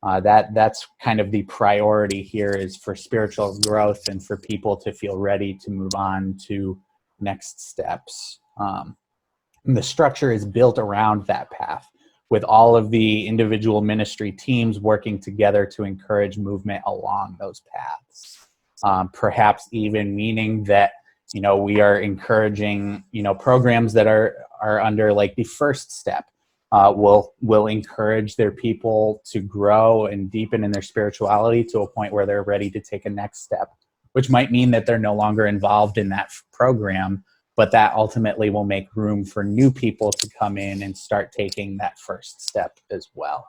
That's kind of the priority here, is for spiritual growth and for people to feel ready to move on to next steps. And the structure is built around that path, with all of the individual ministry teams working together to encourage movement along those paths. Perhaps even meaning that, we are encouraging, programs that are under like the first step will encourage their people to grow and deepen in their spirituality to a point where they're ready to take a next step, which might mean that they're no longer involved in that program, but that ultimately will make room for new people to come in and start taking that first step as well.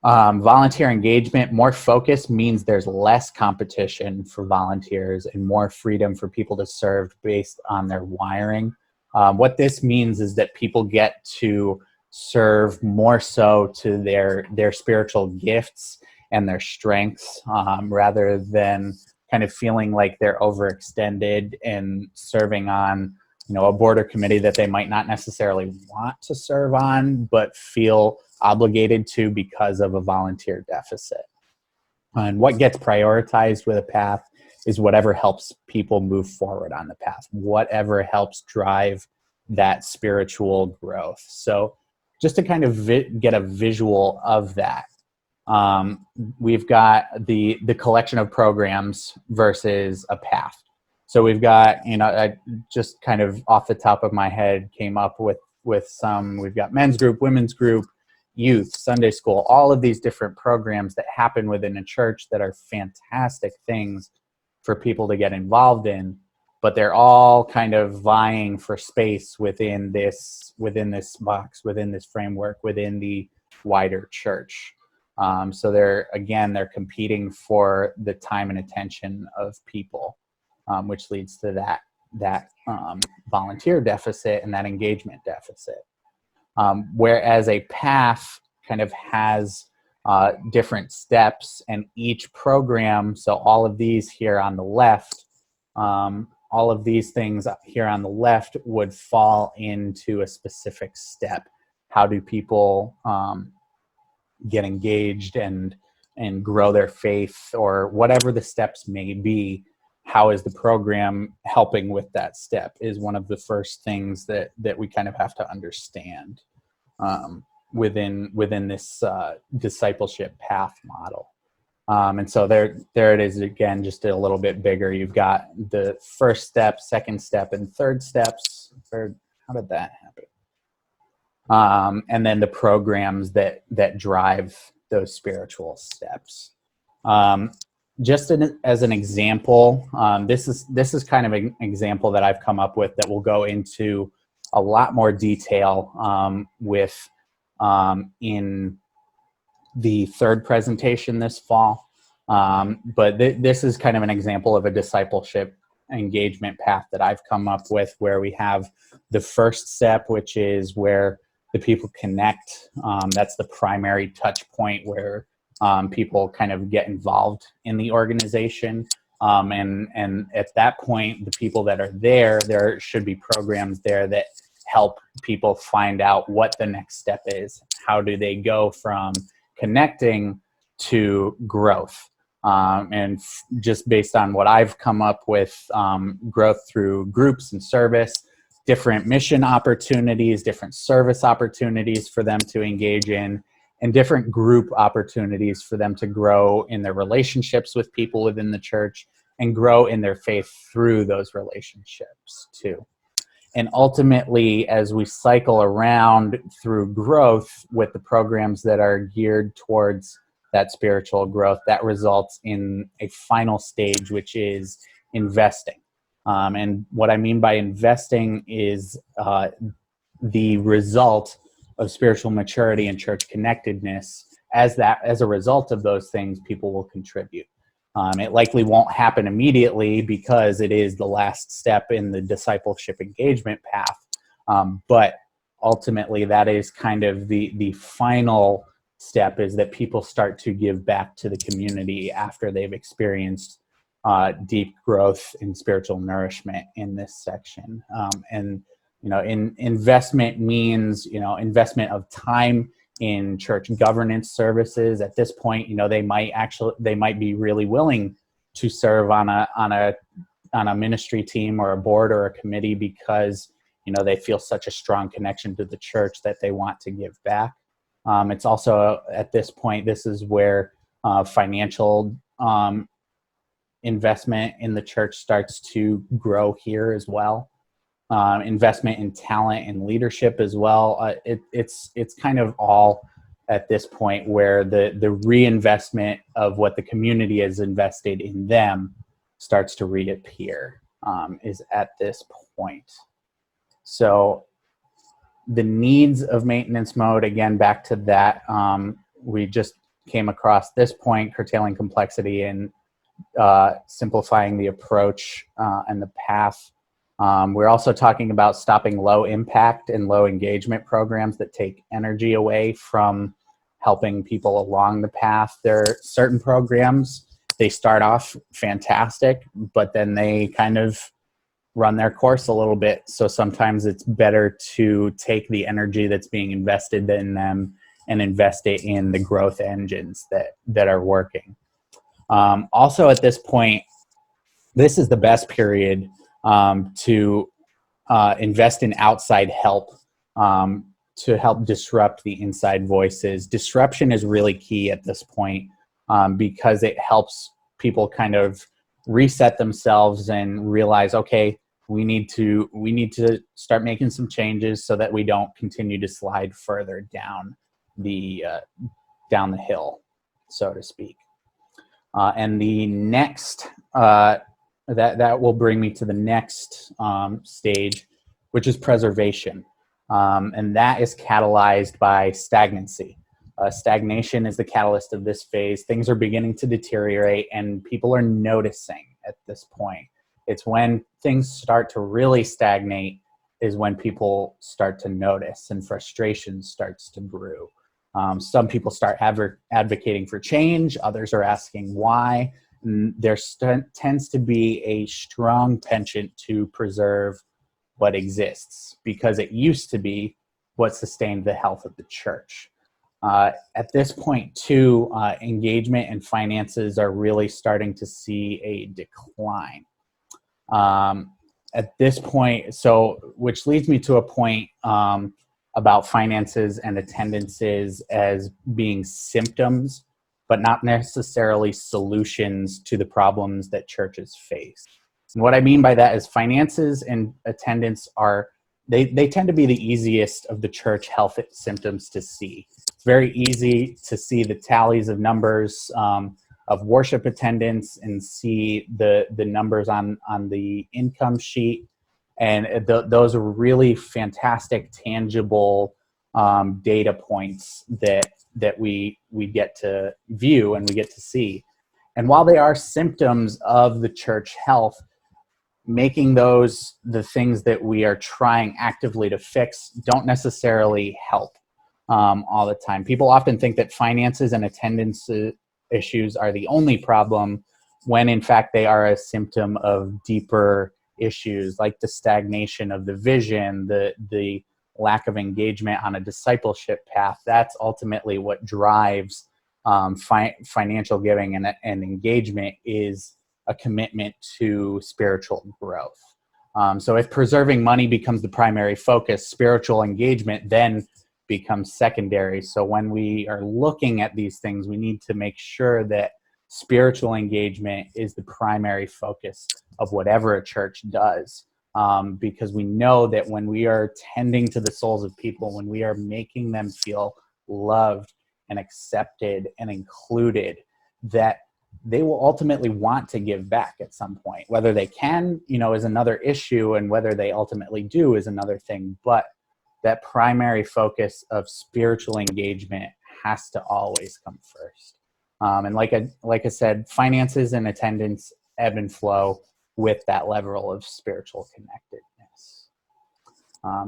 Volunteer engagement, more focus means there's less competition for volunteers and more freedom for people to serve based on their wiring. What this means is that people get to serve more so to their spiritual gifts and their strengths, rather than kind of feeling like they're overextended and serving on, a board or committee that they might not necessarily want to serve on, but feel obligated to because of a volunteer deficit. And what gets prioritized with a path is whatever helps people move forward on the path, whatever helps drive that spiritual growth. So just to kind of get a visual of that, we've got the collection of programs versus a path. So we've got, I just kind of off the top of my head came up with some, we've got men's group, women's group, youth, Sunday school, all of these different programs that happen within a church that are fantastic things for people to get involved in, but they're all kind of vying for space within this box, within this framework, within the wider church. So they're competing for the time and attention of people, which leads to that volunteer deficit and that engagement deficit. Whereas a path kind of has different steps, and each program, so all of these here on the left, all of these things here on the left would fall into a specific step. How do people get engaged and grow their faith, or whatever the steps may be? How is the program helping with that step is one of the first things that we kind of have to understand within this discipleship path model. And so there it is again, just a little bit bigger. You've got the first step, second step, and third steps. How did that happen? And then the programs that drive those spiritual steps. Just as an example, this is kind of an example that I've come up with that will go into a lot more detail in the third presentation this fall. But this is kind of an example of a discipleship engagement path that I've come up with, where we have the first step, which is where the people connect. That's the primary touch point where people kind of get involved in the organization. And at that point, the people that are there should be programs there that help people find out what the next step is. How do they go from connecting to growth? And just based on what I've come up with, growth through groups and service, different mission opportunities, different service opportunities for them to engage in, and different group opportunities for them to grow in their relationships with people within the church and grow in their faith through those relationships too. And ultimately, as we cycle around through growth with the programs that are geared towards that spiritual growth, that results in a final stage, which is investing. And what I mean by investing is the result of spiritual maturity and church connectedness. As a result of those things, people will contribute. It likely won't happen immediately because it is the last step in the discipleship engagement path. But ultimately, that is kind of the final step, is that people start to give back to the community after they've experienced deep growth in spiritual nourishment in this section. And investment means investment of time in church governance services. At this point, they might be really willing to serve on a ministry team or a board or a committee because they feel such a strong connection to the church that they want to give back. It's also at this point, this is where financial investment in the church starts to grow here as well. Investment in talent and leadership as well. It's kind of all at this point where the reinvestment of what the community has invested in them starts to reappear, is at this point. So the needs of maintenance mode, again, back to that, we just came across this point, curtailing complexity and simplifying the approach and the path. We're also talking about stopping low impact and low engagement programs that take energy away from helping people along the path. There are certain programs, they start off fantastic, but then they kind of run their course a little bit. So sometimes it's better to take the energy that's being invested in them and invest it in the growth engines that are working. Also at this point, this is the best period to invest in outside help to help disrupt the inside voices. Disruption is really key at this point because it helps people kind of reset themselves and realize, okay, we need to start making some changes so that we don't continue to slide further down the hill, so to speak. And the next that will bring me to the next stage, which is preservation. And that is catalyzed by stagnancy. Stagnation is the catalyst of this phase. Things are beginning to deteriorate and people are noticing at this point. It's when things start to really stagnate is when people start to notice and frustration starts to brew. Some people start advocating for change. Others are asking why. There tends to be a strong penchant to preserve what exists because it used to be what sustained the health of the church. At this point, too, engagement and finances are really starting to see a decline. At this point, which leads me to a point about finances and attendances as being symptoms, but not necessarily solutions to the problems that churches face. And what I mean by that is finances and attendance they tend to be the easiest of the church health symptoms to see. It's very easy to see the tallies of numbers of worship attendance and see the numbers on the income sheet. And those are really fantastic, tangible data points that we get to view and we get to see. And while they are symptoms of the church health, making those the things that we are trying actively to fix don't necessarily help all the time. People often think that finances and attendance issues are the only problem when in fact they are a symptom of deeper issues like the stagnation of the vision, the lack of engagement on a discipleship path. That's ultimately what drives financial giving and engagement is a commitment to spiritual growth. So if preserving money becomes the primary focus, spiritual engagement then becomes secondary. So when we are looking at these things, we need to make sure that spiritual engagement is the primary focus of whatever a church does. Because we know that when we are tending to the souls of people, when we are making them feel loved and accepted and included, that they will ultimately want to give back at some point. Whether they can, is another issue, and whether they ultimately do is another thing. But that primary focus of spiritual engagement has to always come first. And like I said, finances and attendance ebb and flow with that level of spiritual connectedness.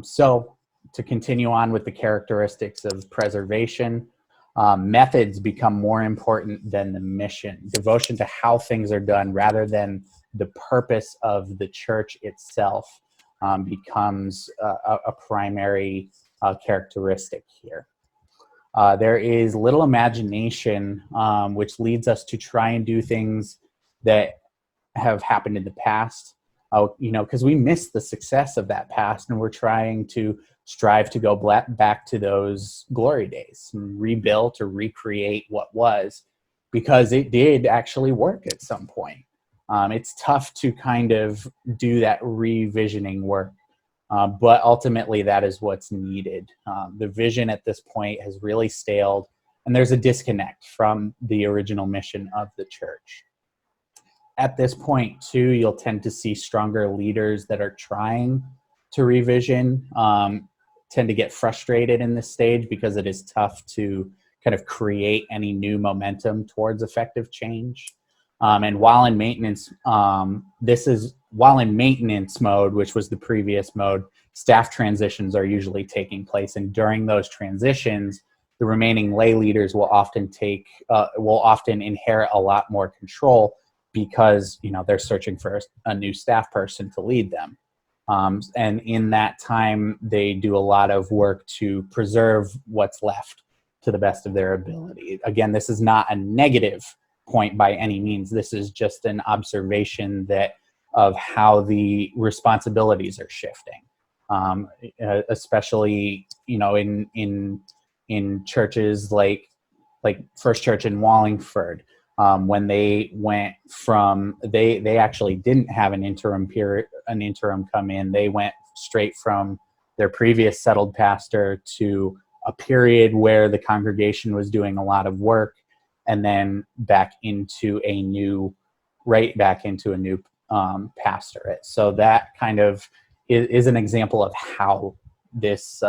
So to continue on with the characteristics of preservation, methods become more important than the mission. Devotion to how things are done rather than the purpose of the church itself becomes a primary characteristic here. There is little imagination, which leads us to try and do things that have happened in the past, because we miss the success of that past, and we're trying to strive to go back to those glory days and rebuild or recreate what was, because it did actually work at some point. It's tough to kind of do that revisioning work, but ultimately that is what's needed. The vision at this point has really staled, and there's a disconnect from the original mission of the church. At this point, too, you'll tend to see stronger leaders that are trying to revision tend to get frustrated in this stage because it is tough to kind of create any new momentum towards effective change. And while in maintenance, while in maintenance mode, which was the previous mode, staff transitions are usually taking place. And during those transitions, the remaining lay leaders will often inherit a lot more control because, they're searching for a new staff person to lead them. And in that time, they do a lot of work to preserve what's left to the best of their ability. Again, this is not a negative point by any means. This is just an observation of how the responsibilities are shifting, especially in churches like First Church in Wallingford. When they went from they actually didn't have an interim come in. They went straight from their previous settled pastor to a period where the congregation was doing a lot of work, and then back into a new pastorate. So that kind of is an example of how this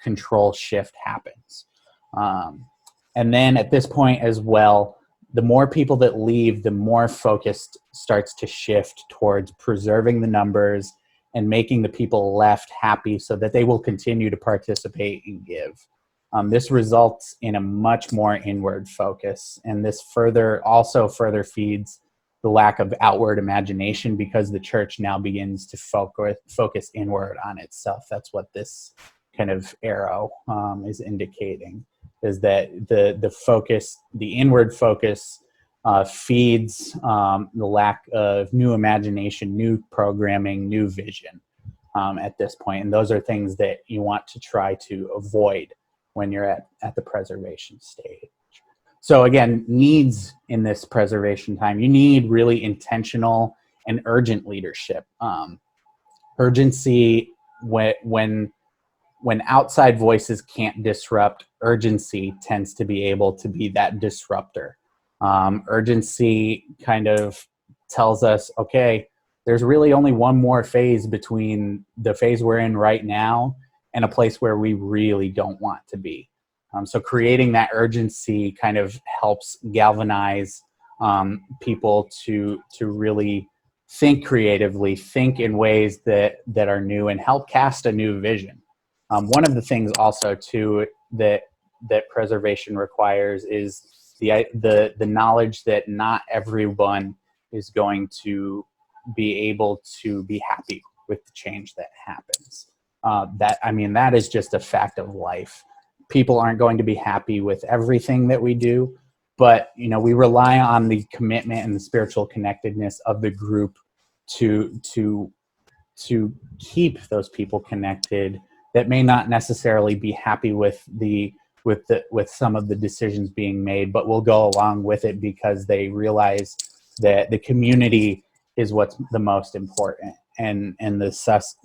control shift happens. And then at this point as well, the more people that leave, the more focus starts to shift towards preserving the numbers and making the people left happy so that they will continue to participate and give. This results in a much more inward focus, and this further feeds the lack of outward imagination because the church now begins to focus inward on itself. That's what this kind of arrow is indicating, is that the inward focus feeds the lack of new imagination, new programming, new vision at this point. And those are things that you want to try to avoid when you're at the preservation stage. So again, needs in this preservation time, you need really intentional and urgent leadership. Urgency, when outside voices can't disrupt, urgency tends to be able to be that disruptor. Urgency kind of tells us, okay, there's really only one more phase between the phase we're in right now and a place where we really don't want to be. So creating that urgency kind of helps galvanize people to really think creatively, think in ways that are new, and help cast a new vision. One of the things also too that preservation requires is the knowledge that not everyone is going to be able to be happy with the change that happens. That is just a fact of life. People aren't going to be happy with everything that we do, but we rely on the commitment and the spiritual connectedness of the group to keep those people connected that may not necessarily be happy with some of the decisions being made, but will go along with it because they realize that the community is what's the most important, and the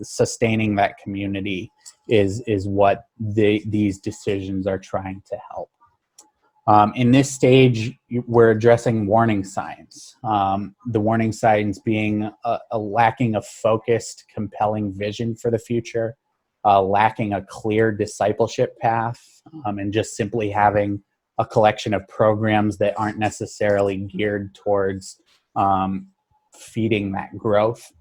sustaining that community is what these decisions are trying to help. In this stage, we're addressing warning signs. The warning signs being a lacking of focused, compelling vision for the future, lacking a clear discipleship path, and just simply having a collection of programs that aren't necessarily geared towards feeding that growth.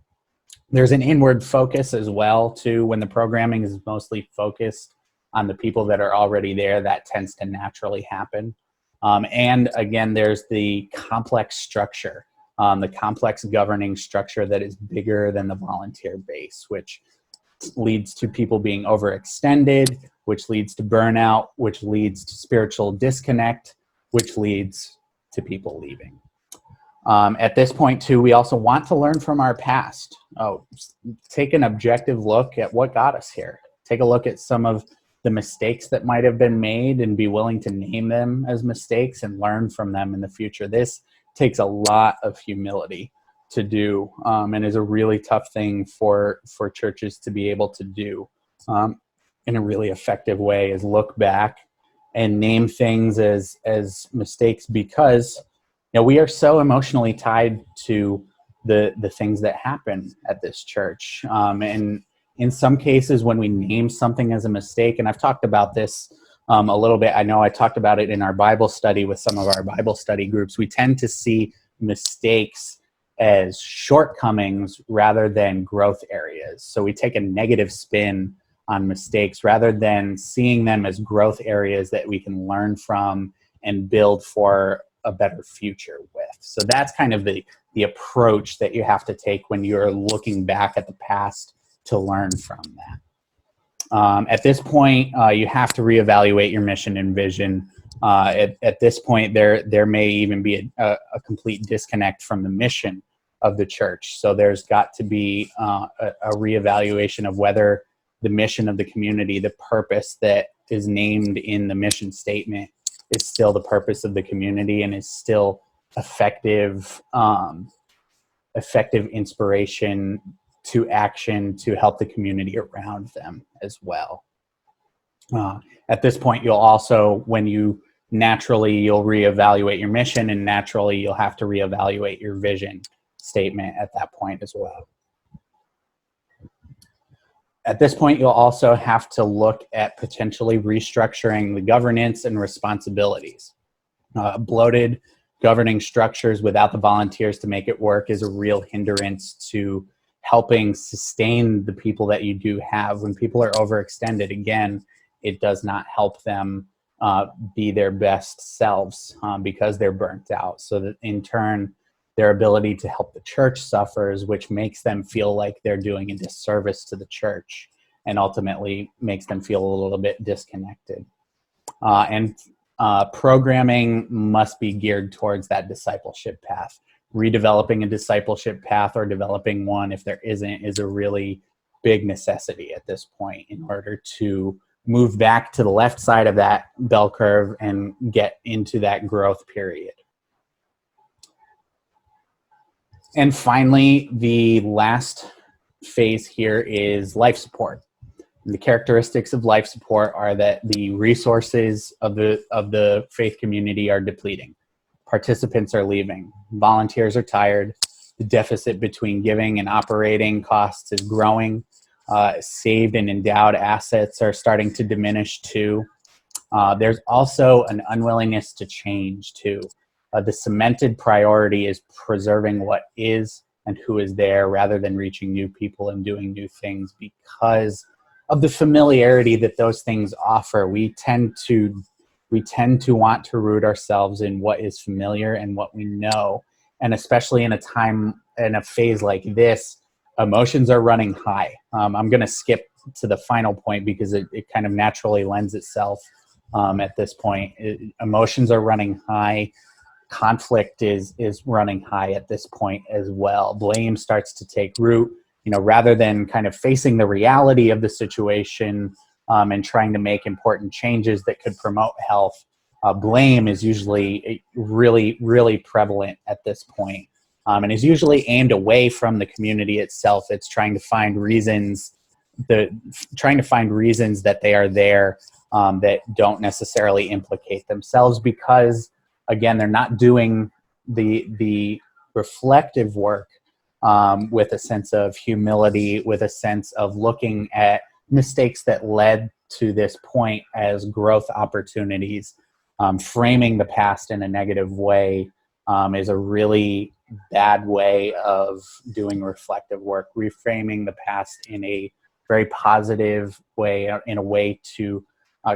There's an inward focus as well, too. When the programming is mostly focused on the people that are already there, that tends to naturally happen. And again, there's the complex structure, the complex governing structure that is bigger than the volunteer base, which leads to people being overextended, which leads to burnout, which leads to spiritual disconnect, which leads to people leaving. At this point, too, we also want to learn from our past. Take an objective look at what got us here. Take a look at some of the mistakes that might have been made and be willing to name them as mistakes and learn from them in the future. This takes a lot of humility to do, and is a really tough thing for churches to be able to do in a really effective way, is look back and name things as mistakes, because we are so emotionally tied to the things that happen at this church. And in some cases, when we name something as a mistake, and I've talked about this a little bit. I know I talked about it in our Bible study with some of our Bible study groups. We tend to see mistakes as shortcomings rather than growth areas. So we take a negative spin on mistakes rather than seeing them as growth areas that we can learn from and build for a better future with. So that's kind of the approach that you have to take when you're looking back at the past to learn from that. At this point, you have to reevaluate your mission and vision. At this point, there may even be a complete disconnect from the mission of the church. So there's got to be a reevaluation of whether the mission of the community, the purpose that is named in the mission statement, is still the purpose of the community and is still effective inspiration to action to help the community around them as well. At this point, you'll also, you'll reevaluate your mission, and naturally you'll have to reevaluate your vision statement at that point as well. At this point, you'll also have to look at potentially restructuring the governance and responsibilities. Bloated governing structures without the volunteers to make it work is a real hindrance to helping sustain the people that you do have. When people are overextended, again, it does not help them be their best selves because they're burnt out. So that in turn, their ability to help the church suffers, which makes them feel like they're doing a disservice to the church and ultimately makes them feel a little bit disconnected. Programming must be geared towards that discipleship path. Redeveloping a discipleship path or developing one, if there isn't, is a really big necessity at this point in order to move back to the left side of that bell curve and get into that growth period. And finally, the last phase here is life support. And the characteristics of life support are that the resources of the faith community are depleting. Participants are leaving. Volunteers are tired. The deficit between giving and operating costs is growing. Saved and endowed assets are starting to diminish too. There's also an unwillingness to change too. The cemented priority is preserving what is and who is there rather than reaching new people and doing new things because of the familiarity that those things offer. We tend to want to root ourselves in what is familiar and what we know. And especially in a phase like this, emotions are running high. I'm going to skip to the final point because it kind of naturally lends itself at this point. Emotions are running high. Conflict is running high at this point as well. Blame starts to take root, rather than kind of facing the reality of the situation and trying to make important changes that could promote health. Blame is usually really, really prevalent at this point, and is usually aimed away from the community itself. It's trying to find reasons that they are there that don't necessarily implicate themselves because, again, they're not doing the reflective work with a sense of humility, with a sense of looking at mistakes that led to this point as growth opportunities. Framing the past in a negative way is a really bad way of doing reflective work. Reframing the past in a very positive way, in a way to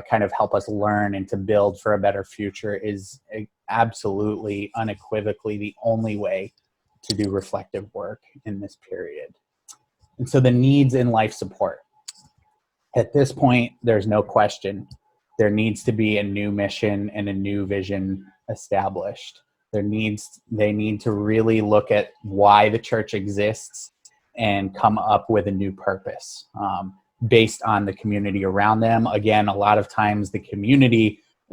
kind of help us learn and to build for a better future is absolutely, unequivocally the only way to do reflective work in this period. And so the needs in life support. At this point, there's no question. There needs to be a new mission and a new vision established. They need to really look at why the church exists and come up with a new purpose based on the community around them. Again, a lot of times the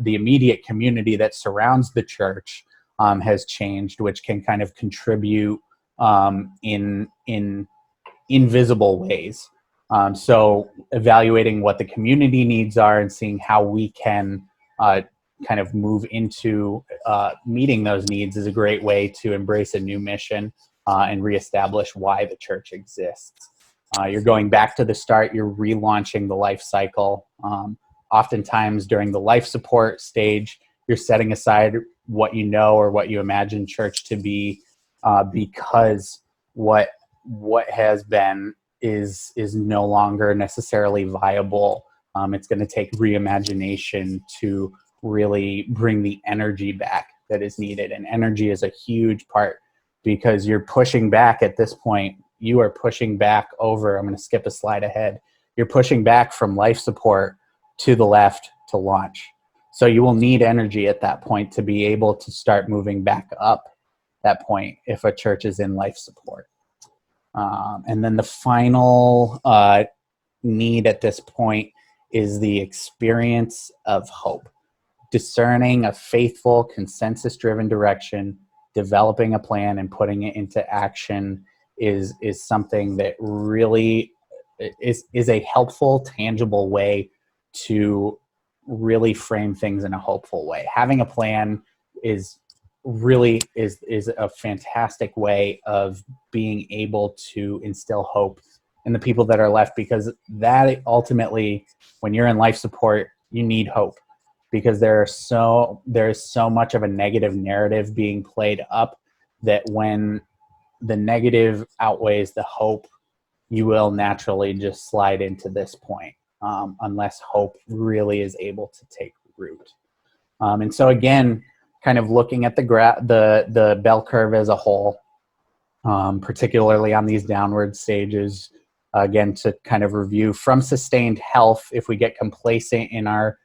immediate community that surrounds the church has changed, which can kind of contribute in invisible ways. So evaluating what the community needs are and seeing how we can kind of move into meeting those needs is a great way to embrace a new mission and reestablish why the church exists. You're going back to the start. You're relaunching the life cycle. oftentimes during the life support stage, you're setting aside what you know or what you imagine church to be, because what has been is no longer necessarily viable. It's going to take reimagination to really bring the energy back that is needed. And energy is a huge part, because you're pushing back at this point. You are pushing back over, I'm going to skip a slide ahead. You're pushing back from life support to the left to launch. So you will need energy at that point to be able to start moving back up that point if a church is in life support. And then the final need at this point is the experience of hope. Discerning a faithful, consensus-driven direction, developing a plan and putting it into action is something that really is a helpful, tangible way to really frame things in a hopeful way. Having a plan is really a fantastic way of being able to instill hope in the people that are left, because that ultimately, when you're in life support, you need hope, because there's so much of a negative narrative being played up that when the negative outweighs the hope, you will naturally just slide into this point, unless hope really is able to take root. And so again, kind of looking at the bell curve as a whole, particularly on these downward stages, again, to kind of review from sustained health, if we get complacent in our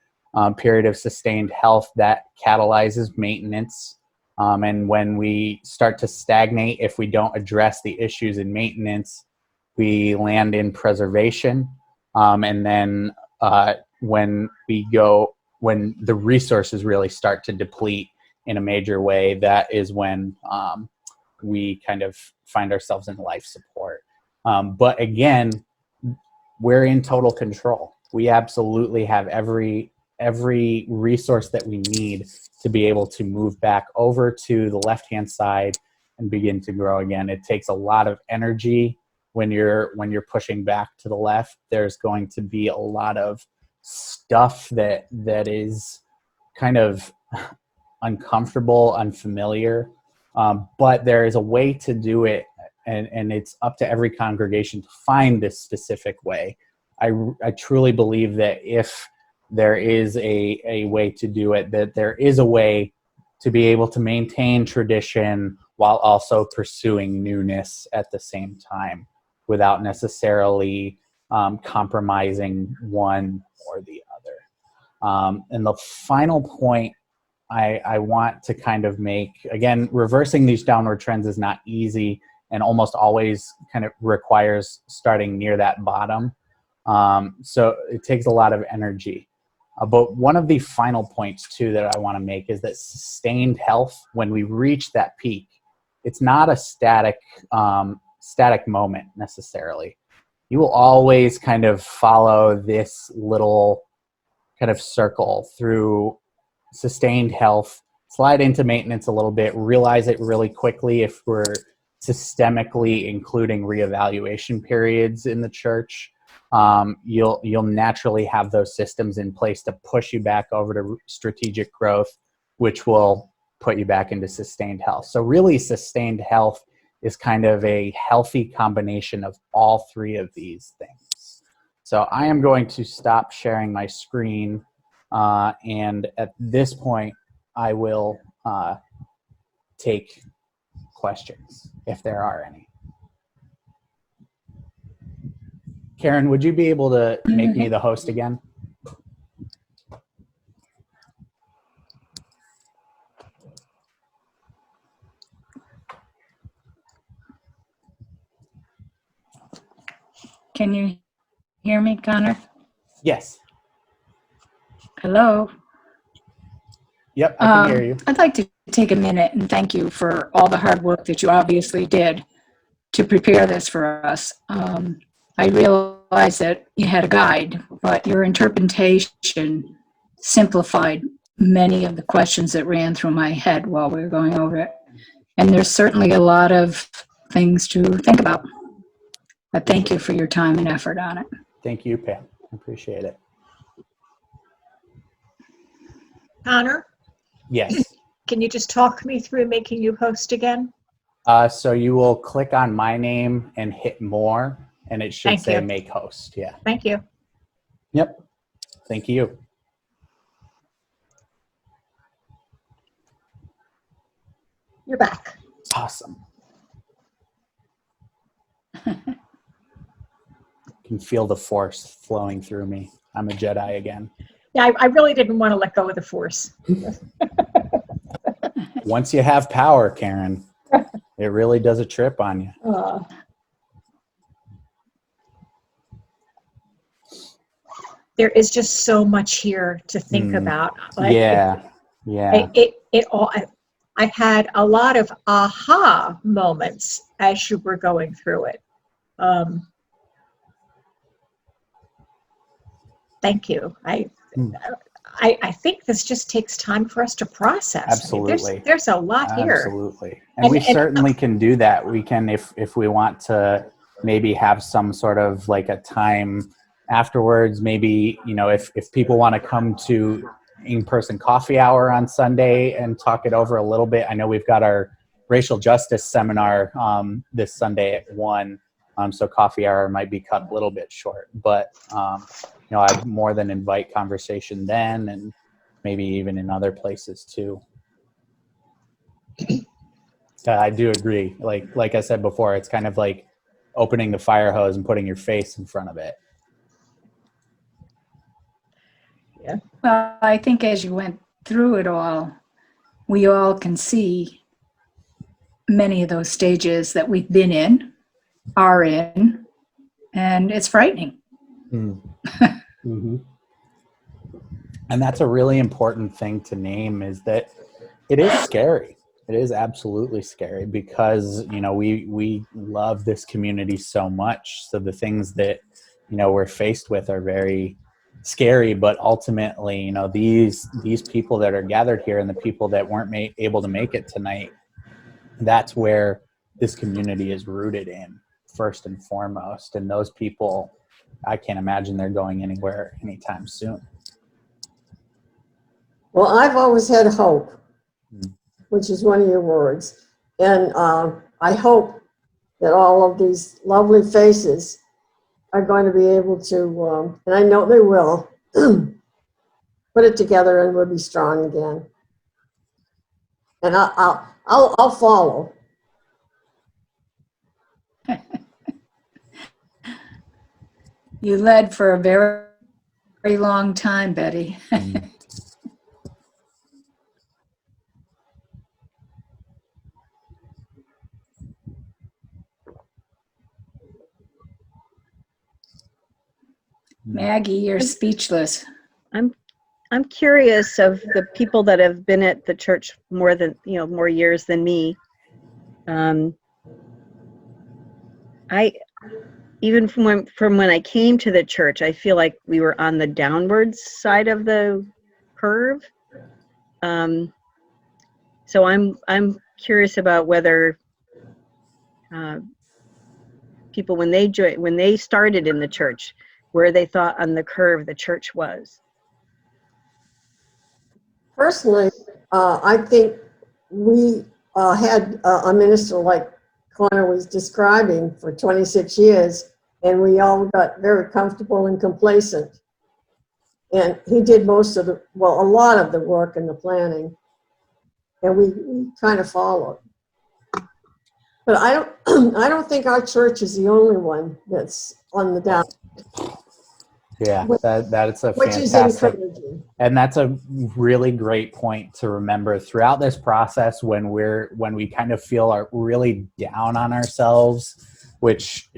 period of sustained health, that catalyzes maintenance. And when we start to stagnate, if we don't address the issues in maintenance, we land in preservation. And then when the resources really start to deplete in a major way, that is when we kind of find ourselves in life support. But again, we're in total control. We absolutely have every resource that we need to be able to move back over to the left-hand side and begin to grow again. It takes a lot of energy when you're pushing back to the left. There's going to be a lot of stuff that is kind of uncomfortable, unfamiliar, but there is a way to do it, and it's up to every congregation to find this specific way. I truly believe that if there is a way to do it, that there is a way to be able to maintain tradition while also pursuing newness at the same time, without necessarily compromising one or the other. And the final point I want to kind of make, again, reversing these downward trends is not easy, and almost always kind of requires starting near that bottom. So it takes a lot of energy. But one of the final points too that I want to make is that sustained health, when we reach that peak, it's not a static moment necessarily. You will always kind of follow this little kind of circle through sustained health, slide into maintenance a little bit, realize it really quickly if we're systemically including reevaluation periods in the church. You'll naturally have those systems in place to push you back over to strategic growth, which will put you back into sustained health. So really, sustained health is kind of a healthy combination of all three of these things. So I am going to stop sharing my screen, and at this point, I will take questions if there are any. Karen, would you be able to make me the host again? Can you hear me, Connor? Yes. Hello? Yep, I can hear you. I'd like to take a minute and thank you for all the hard work that you obviously did to prepare this for us. I realize that you had a guide, but your interpretation simplified many of the questions that ran through my head while we were going over it. And there's certainly a lot of things to think about. But thank you for your time and effort on it. Thank you, Pam. I appreciate it. Connor, Yes. can you just talk me through making you host again? So you will click on my name and hit more, and it should Thank say you. make host. Yeah. Thank you. Yep. Thank you. You're back. Awesome. Can feel the force flowing through me. I'm a Jedi again. Yeah, I really didn't want to let go of the force. Once you have power, Karen, it really does a trip on you. There is just so much here to think about. Like, Yeah. it all. I had a lot of aha moments as you were going through it. Thank you. I think this just takes time for us to process. Absolutely. I mean, there's a lot here. Absolutely. And we certainly can do that. We can, if we want to maybe have some sort of like a time afterwards, maybe, you know, if people want to come to in-person coffee hour on Sunday and talk it over a little bit. I know we've got our racial justice seminar this Sunday at 1. So coffee hour might be cut a little bit short, but you know, I'd more than invite conversation then, and maybe even in other places too. I do agree. Like I said before, it's kind of like opening the fire hose and putting your face in front of it. Yeah. Well, I think as you went through it all, we all can see many of those stages that we've been in, are in, and it's frightening. Mm-hmm. And that's a really important thing to name, is that it is scary. It is absolutely scary because, you know, we love this community so much. So the things that, you know, we're faced with are very scary, but ultimately, you know, these people that are gathered here and the people that weren't able to make it tonight, that's where this community is rooted in first and foremost. And those people, I can't imagine they're going anywhere anytime soon. Well, I've always had hope, which is one of your words. And I hope that all of these lovely faces are going to be able to, and I know they will, put it together and we'll be strong again. And I'll follow. You led for a very, very long time, Betty. Maggie, you're speechless. I'm curious of the people that have been at the church more years than me. I even from when I came to the church, I feel like we were on the downwards side of the curve. So I'm curious about whether people when they started in the church, where they thought on the curve the church was. Personally, I think we had a minister like Connor was describing for 26 years, and we all got very comfortable and complacent. And he did a lot of the work and the planning, and we kind of followed. But I don't think our church is the only one that's on the down. Yeah, that's a Which is fantastic, encouraging. and that's a really great point to remember throughout this process when we kind of feel really down on ourselves, which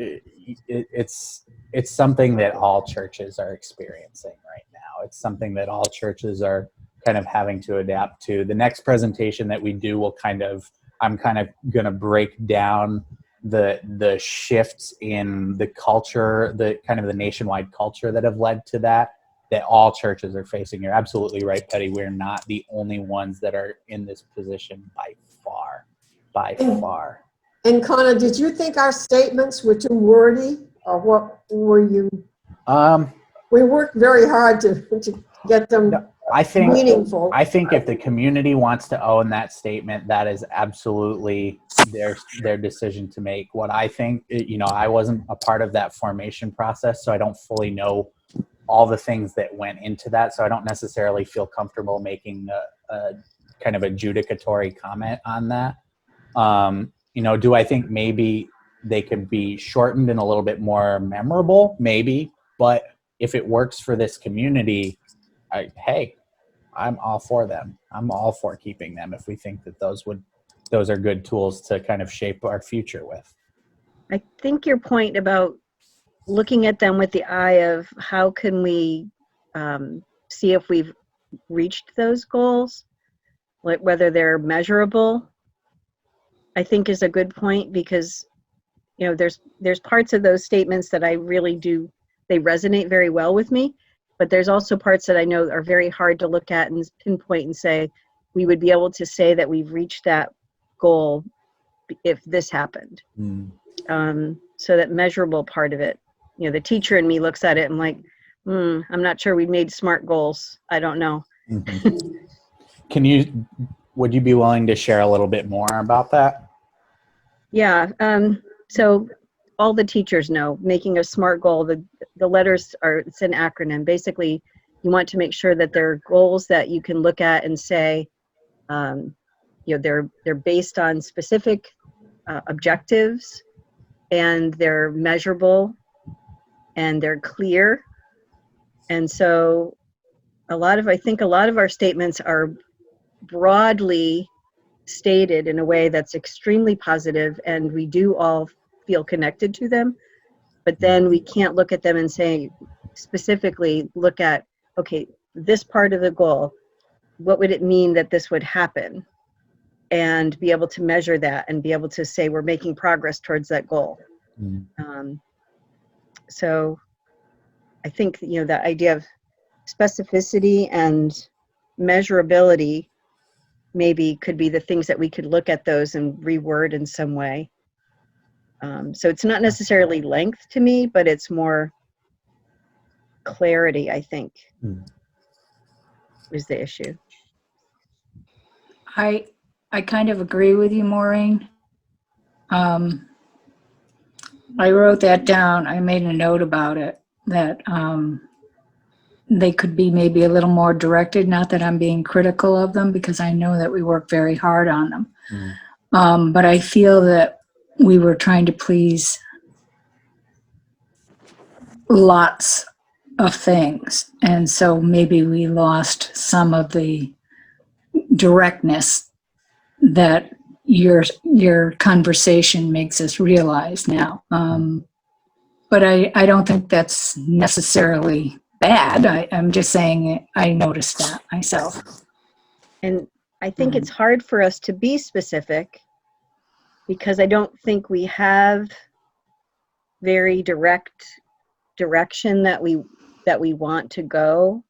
it's something that all churches are experiencing right now. It's something that all churches are kind of having to adapt to. The next presentation that we do I'm kind of going to break down the shifts in the culture, the kind of the nationwide culture that have led to that all churches are facing. You're absolutely right, Betty. We're not the only ones that are in this position by far. And Connor, did you think our statements were too wordy, or what were you? We worked very hard to get them I think meaningful. if the community wants to own that statement, that is absolutely their decision to make. What I think, I wasn't a part of that formation process, so I don't fully know all the things that went into that. So I don't necessarily feel comfortable making a kind of adjudicatory comment on that. Do I think maybe they could be shortened and a little bit more memorable? Maybe, but if it works for this community, I'm all for them. I'm all for keeping them if we think that those are good tools to kind of shape our future with. I think your point about looking at them with the eye of how can we see if we've reached those goals, like whether they're measurable, I think is a good point, because there's parts of those statements that I really do, they resonate very well with me, but there's also parts that I know are very hard to look at and pinpoint and say, we would be able to say that we've reached that goal if this happened. So that measurable part of it, the teacher in me looks at it and like, I'm not sure we made SMART goals. I don't know. Mm-hmm. Would you be willing to share a little bit more about that? Yeah. So all the teachers know making a SMART goal, the letters it's an acronym. Basically, you want to make sure that they're goals that you can look at and say, they're based on specific objectives, and they're measurable, and they're clear. And so I think a lot of our statements are broadly stated in a way that's extremely positive, and we do all feel connected to them, but then we can't look at them and say, specifically look at, okay, this part of the goal, what would it mean that this would happen? And be able to measure that and be able to say we're making progress towards that goal. So I think, the idea of specificity and measurability maybe could be the things that we could look at those and reword in some way. So it's not necessarily length to me, but it's more clarity, I think, is the issue. I kind of agree with you, Maureen. I wrote that down. I made a note about it, that they could be maybe a little more directed. Not that I'm being critical of them, because I know that we work very hard on them. But I feel that we were trying to please lots of things. And so maybe we lost some of the directness that your conversation makes us realize now. But I don't think that's necessarily bad. I'm just saying I noticed that myself. And I think it's hard for us to be specific, because I don't think we have very direct direction that we want to go.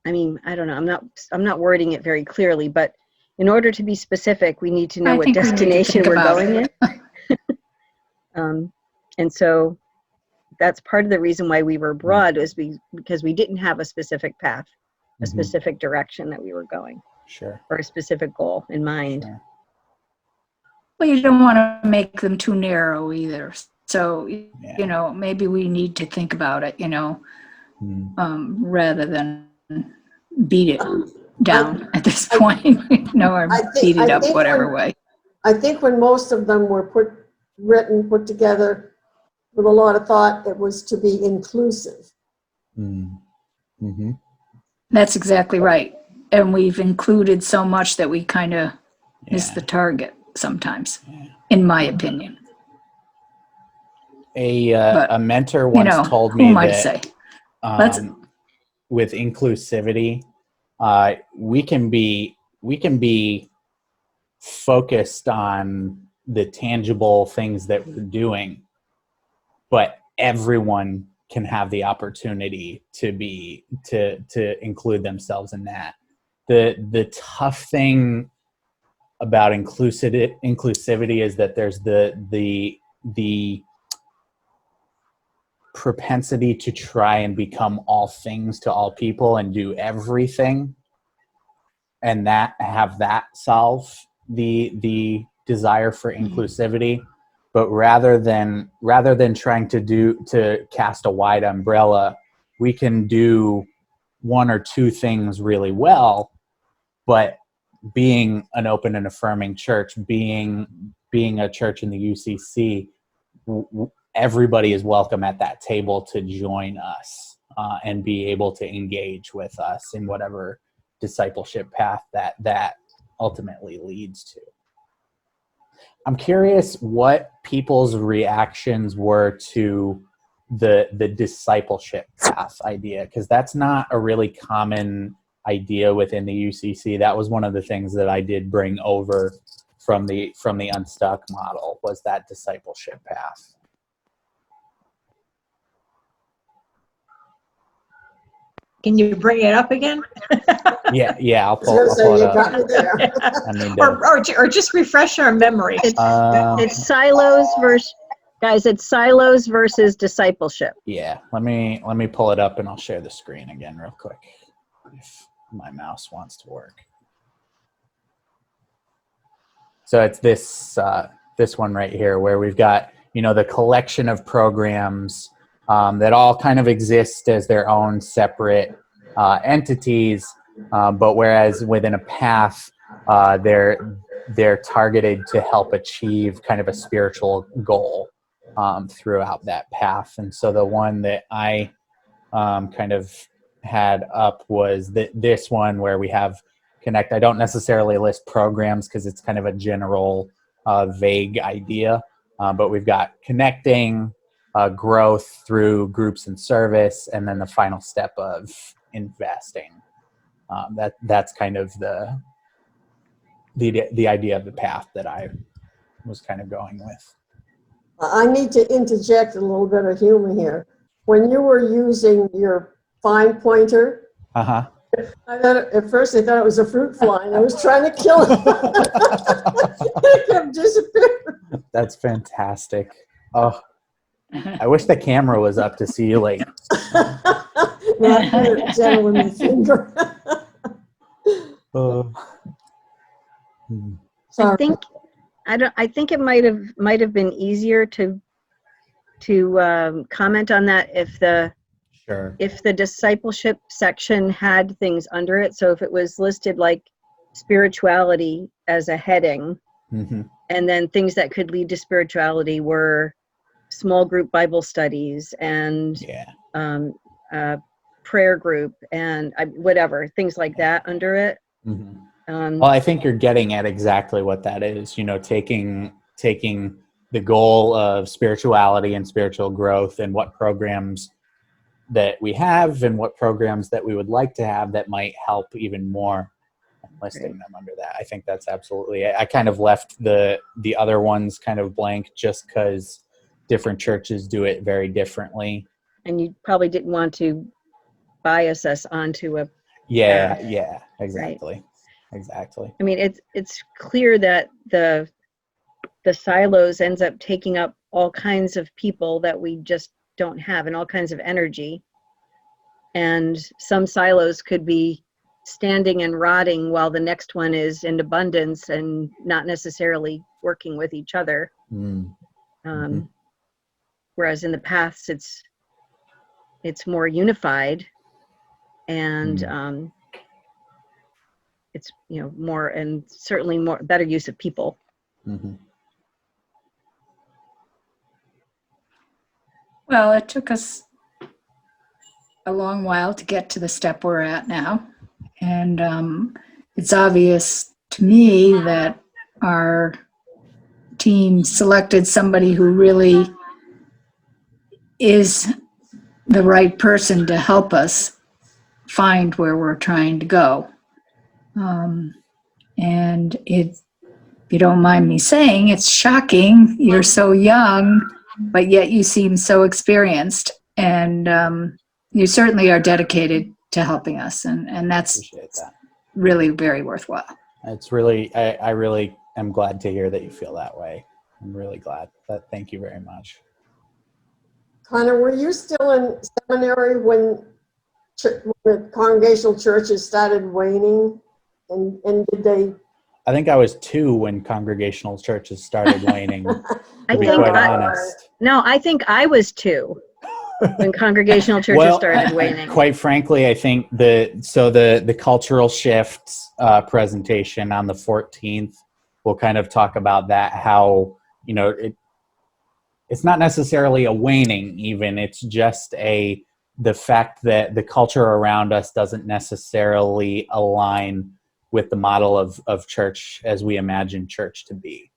I mean, I don't know. I'm not wording it very clearly, but in order to be specific, we need to know what destination we're going in. And so that's part of the reason why we were broad, was because we didn't have a specific path, a specific direction that we were going. Sure. Or a specific goal in mind. Sure. Well, you don't want to make them too narrow either. So, maybe we need to think about it, rather than beat it down at this point, or beat it up whatever way. I think when most of them were put together with a lot of thought, it was to be inclusive. That's exactly right. And we've included so much that we kind of miss the target sometimes, in my opinion. A mentor once told me that with inclusivity, we can be focused on the tangible things that we're doing, but everyone can have the opportunity to include themselves in that. The tough thing about inclusivity is that there's the propensity to try and become all things to all people and do everything, and that solve the desire for inclusivity. But rather than trying to cast a wide umbrella, we can do one or two things really well. But being an open and affirming church, being a church in the UCC, everybody is welcome at that table to join us and be able to engage with us in whatever discipleship path that ultimately leads to. I'm curious what people's reactions were to the discipleship path idea, because that's not a really common idea within the UCC. That was one of the things that I did bring over from the Unstuck model, was that discipleship path. Can you bring it up again? Yeah, I'll pull So it you up. got me there. I need to, or just refresh our memory. It's silos versus, guys, it's silos versus discipleship. yeah, let me pull it up and I'll share the screen again real quick if my mouse wants to work. So it's this one right here, where we've got, the collection of programs that all kind of exist as their own separate entities, but whereas within a path, they're targeted to help achieve kind of a spiritual goal throughout that path. And so the one that I kind of had up was this one, where we have connect. I don't necessarily list programs because it's kind of a general vague idea, but we've got connecting, growth through groups and service, and then the final step of investing. That's kind of the idea of the path that I was kind of going with. I need to interject a little bit of humor here. When you were using your fine pointer, Uh-huh. at first I thought it was a fruit fly, and I was trying to kill it. It kept disappearing. That's fantastic. Oh, I wish the camera was up to see you like. Not here, gentleman finger. Sorry. I think it might have been easier to comment on that if the discipleship section had things under it. So if it was listed like spirituality as a heading, Mm-hmm. and then things that could lead to spirituality were small group Bible studies and prayer group and whatever, things like that under it. Mm-hmm. Well, I think you're getting at exactly what that is, taking the goal of spirituality and spiritual growth, and what programs that we have and what programs that we would like to have that might help even more, and listing them under that. I think that's absolutely, I kind of left the other ones kind of blank just because different churches do it very differently. And you probably didn't want to bias us onto a Yeah, path. yeah, exactly. Right. Exactly. I mean, it's clear that the silos ends up taking up all kinds of people that we just don't have, and all kinds of energy. And some silos could be standing and rotting while the next one is in abundance and not necessarily working with each other. Whereas in the paths, it's more unified, and it's more, and certainly more better use of people. Mm-hmm. Well, it took us a long while to get to the step we're at now. And it's obvious to me that our team selected somebody who really is the right person to help us find where we're trying to go. And if you don't mind me saying, it's shocking. You're so young, but yet you seem so experienced, and you certainly are dedicated to helping us, and that's Appreciate that. really very worthwhile. It's really, I really am glad to hear that you feel that way. I'm really glad. Thank you very much. Connor, were you still in seminary when the congregational churches started waning? And did they? I think I was 2 when congregational churches started waning, I to be think quite I- honest. No, I think I was 2 when congregational churches Well, started waning. quite frankly, I think the cultural shifts presentation on the 14th, we'll kind of talk about that, how, you know, it's not necessarily a waning even, it's just the fact that the culture around us doesn't necessarily align with the model of church as we imagine church to be.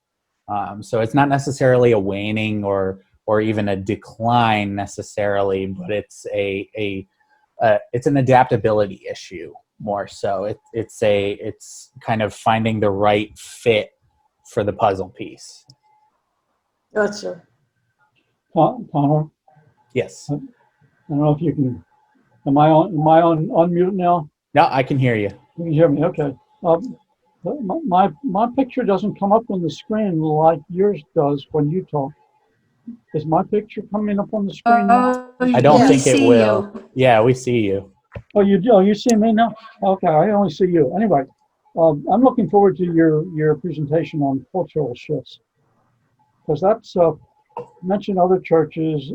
So it's not necessarily a waning or even a decline necessarily, but it's it's an adaptability issue more so. It's kind of finding the right fit for the puzzle piece. Gotcha. Connor, Yes. I don't know if you can, am I on mute now? No, I can hear you. You can hear me, okay. My picture doesn't come up on the screen like yours does when you talk. Is my picture coming up on the screen now? I don't we think it see will. you. Yeah, we see you. Oh, you do? Oh, you see me now? Okay, I only see you. Anyway, I'm looking forward to your presentation on cultural shifts. Because that's, mentioned other churches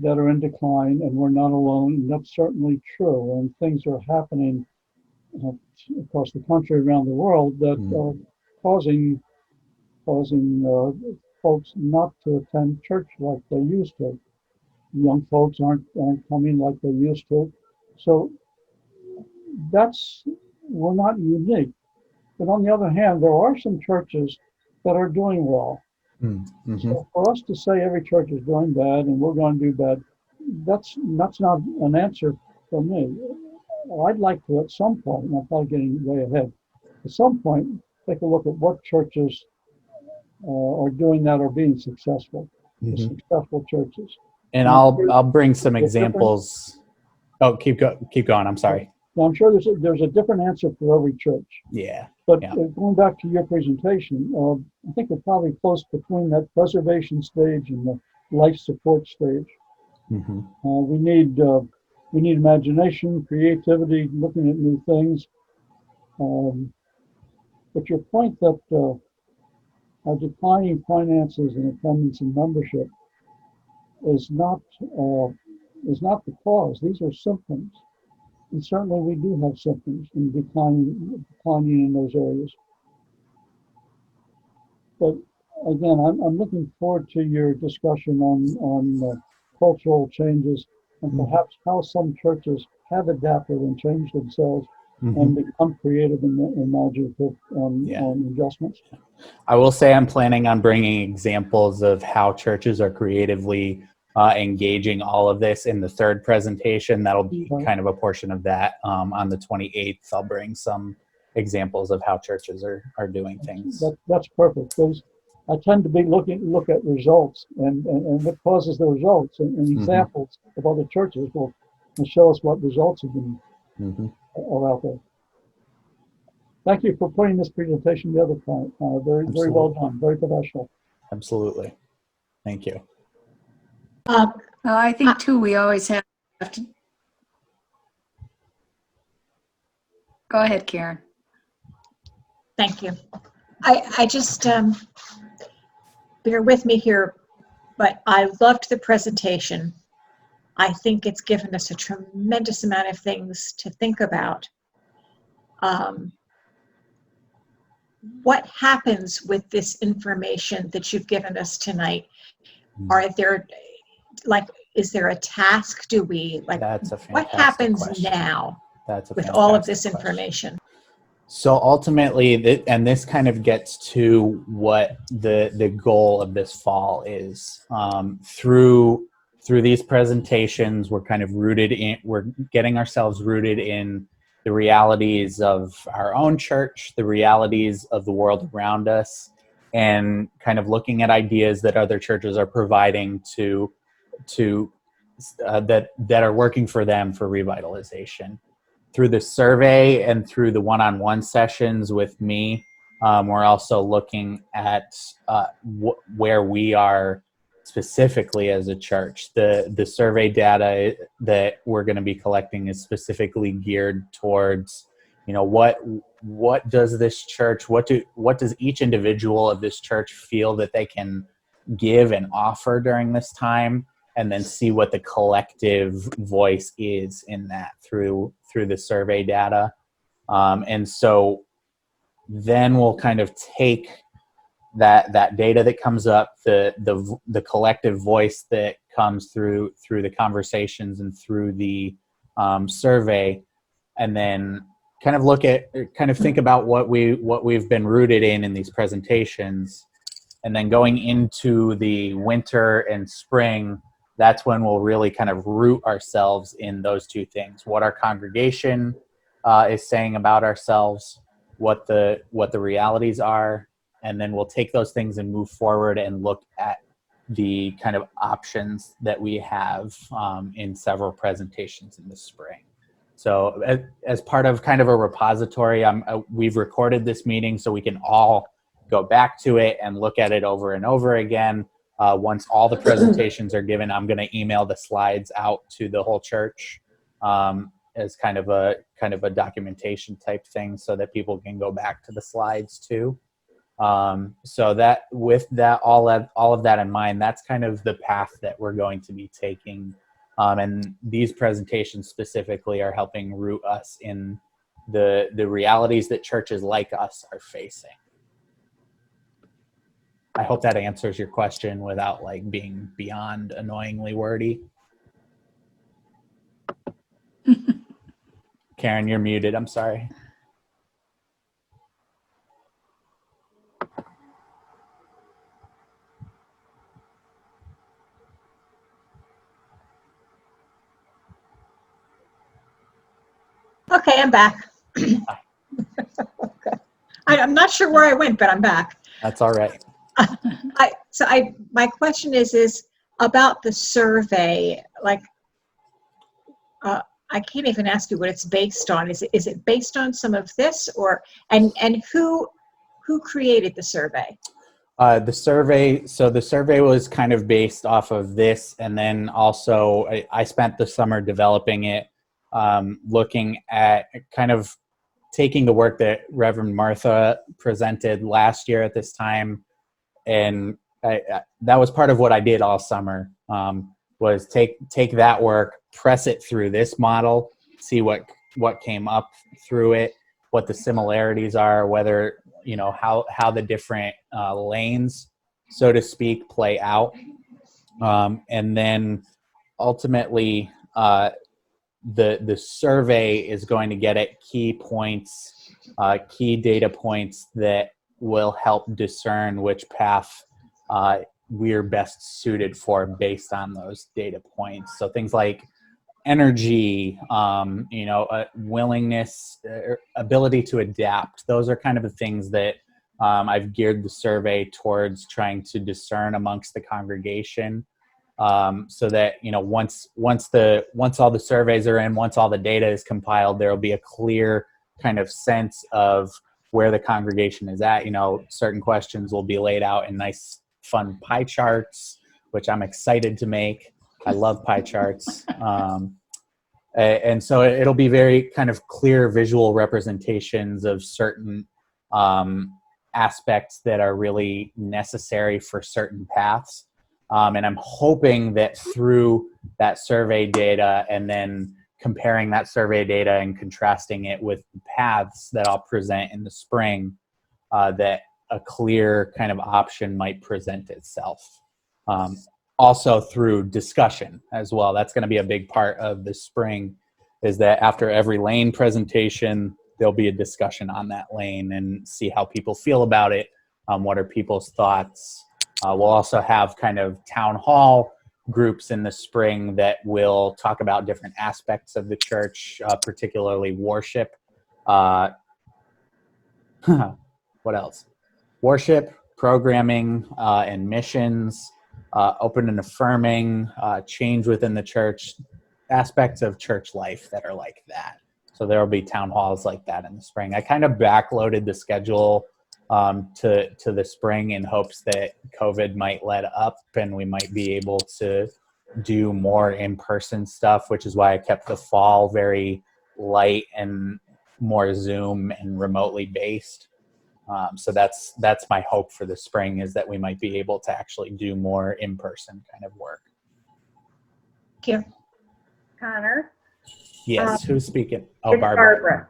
that are in decline and we're not alone, and that's certainly true. And things are happening across the country, around the world, that are causing folks not to attend church like they used to. Young folks aren't coming like they used to. So we're not unique. But on the other hand, there are some churches that are doing well. Mm-hmm. So for us to say every church is doing bad and we're going to do bad, that's not an answer for me. I'd like to, at some point, and I'm probably getting way ahead, at some point, take a look at what churches are doing that are being successful, the successful churches. And I'll bring some examples. Oh, keep going. I'm sorry. Now, I'm sure there's a different answer for every church. Yeah. But Yeah. Going back to your presentation, I think we're probably close between that preservation stage and the life support stage. Mm-hmm. We need imagination, creativity, looking at new things. But your point that our declining finances and attendance and membership is not the cause. These are symptoms. And certainly we do have symptoms in declining in those areas. But again, I'm looking forward to your discussion on cultural changes and perhaps how some churches have adapted and changed themselves and become creative and imaginative on adjustments. I will say I'm planning on bringing examples of how churches are creatively engaging all of this in the third presentation. That'll be kind of a portion of that. On the 28th, I'll bring some examples of how churches are doing things. That's perfect, because I tend to be look at results and what causes the results, and examples of other churches will show us what results have been are out there. Thank you for putting this presentation together, Connor. Very well done, very professional. Absolutely. Thank you. Well, I think too, we always have to. Go ahead, Karen. Thank you. I just, bear with me here, but I loved the presentation. I think it's given us a tremendous amount of things to think about. What happens with this information that you've given us tonight? Are there, is there a task? Do we, That's a fantastic what happens question. now That's a with all of fantastic this question. information? So ultimately, and this kind of gets to what the goal of this fall is. Through these presentations, we're kind of we're getting ourselves rooted in the realities of our own church, the realities of the world around us, and kind of looking at ideas that other churches are providing that are working for them for revitalization. Through the survey and through the one-on-one sessions with me, we're also looking at where we are specifically as a church. The survey data that we're going to be collecting is specifically geared towards, what does this church, what does each individual of this church feel that they can give and offer during this time, and then see what the collective voice is in that through the survey data. And so then we'll kind of take that data that comes up, the collective voice that comes through the conversations and through the survey, and then kind of think about what we've been rooted in these presentations, and then going into the winter and spring, that's when we'll really kind of root ourselves in those two things: what our congregation is saying about ourselves, what the realities are, and then we'll take those things and move forward and look at the kind of options that we have in several presentations in the spring. So as part of kind of a repository, we've recorded this meeting so we can all go back to it and look at it over and over again. Once all the presentations are given, I'm going to email the slides out to the whole church as kind of a documentation type thing, so that people can go back to the slides too. So that with that all of that in mind, that's kind of the path that we're going to be taking. And these presentations specifically are helping root us in the realities that churches like us are facing. I hope that answers your question without being beyond annoyingly wordy. Karen, you're muted. I'm sorry. Okay, I'm back. I'm not sure where I went, but I'm back. That's all right. My question is about the survey. I can't even ask you what it's based on. Is it based on some of this, and who created the survey? The survey was kind of based off of this, and then also I spent the summer developing it, looking at kind of taking the work that Reverend Martha presented last year at this time, and that was part of what I did all summer, was take that work, press it through this model, see what came up through it, what the similarities are, whether, how the different lanes, so to speak, play out. And then ultimately, the survey is going to get at key points, key data points that will help discern which path we're best suited for based on those data points. So things like energy, willingness, ability to adapt. Those are kind of the things that I've geared the survey towards trying to discern amongst the congregation, so that once all the surveys are in, once all the data is compiled, there will be a clear kind of sense of where the congregation is at. Certain questions will be laid out in nice, fun pie charts, which I'm excited to make. I love pie charts. And so it'll be very kind of clear visual representations of certain aspects that are really necessary for certain paths. And I'm hoping that through that survey data, and then comparing that survey data and contrasting it with the paths that I'll present in the spring, that a clear kind of option might present itself. Also through discussion as well. That's going to be a big part of the spring, is that after every lane presentation, there'll be a discussion on that lane and see how people feel about it. What are people's thoughts? We'll also have kind of town hall groups in the spring that will talk about different aspects of the church, particularly worship. What else? Worship, programming, and missions, open and affirming, change within the church, aspects of church life that are like that. So there will be town halls like that in the spring. I kind of backloaded the schedule to the spring in hopes that COVID might let up and we might be able to do more in-person stuff, which is why I kept the fall very light and more Zoom and remotely based. So that's my hope for the spring, is that we might be able to actually do more in-person kind of work. Thank you. Connor, Yes, who's speaking? Oh, it's Barbara.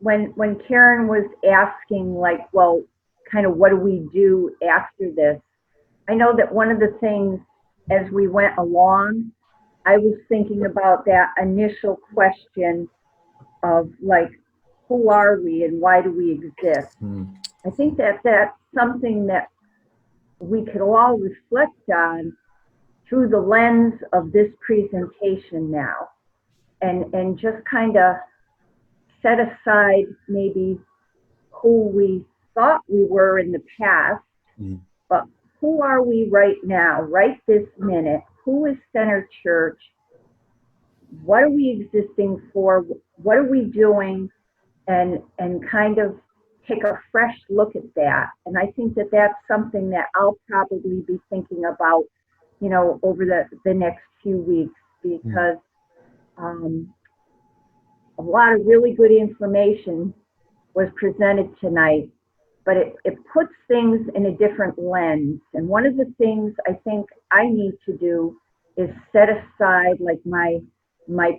When Karen was asking, like, well, kind of what do we do after this? I know that one of the things as we went along, I was thinking about that initial question of, like, who are we and why do we exist? I think that that's something that we could all reflect on through the lens of this presentation now, and just kind of set aside maybe who we thought we were in the past, but who are we right now, right this minute? Who is Center Church? What are we existing for? What are we doing? And kind of take a fresh look at that. And I think that that's something that I'll probably be thinking about, you know, over the next few weeks, because a lot of really good information was presented tonight, but it puts things in a different lens. And one of the things I think I need to do is set aside, like, my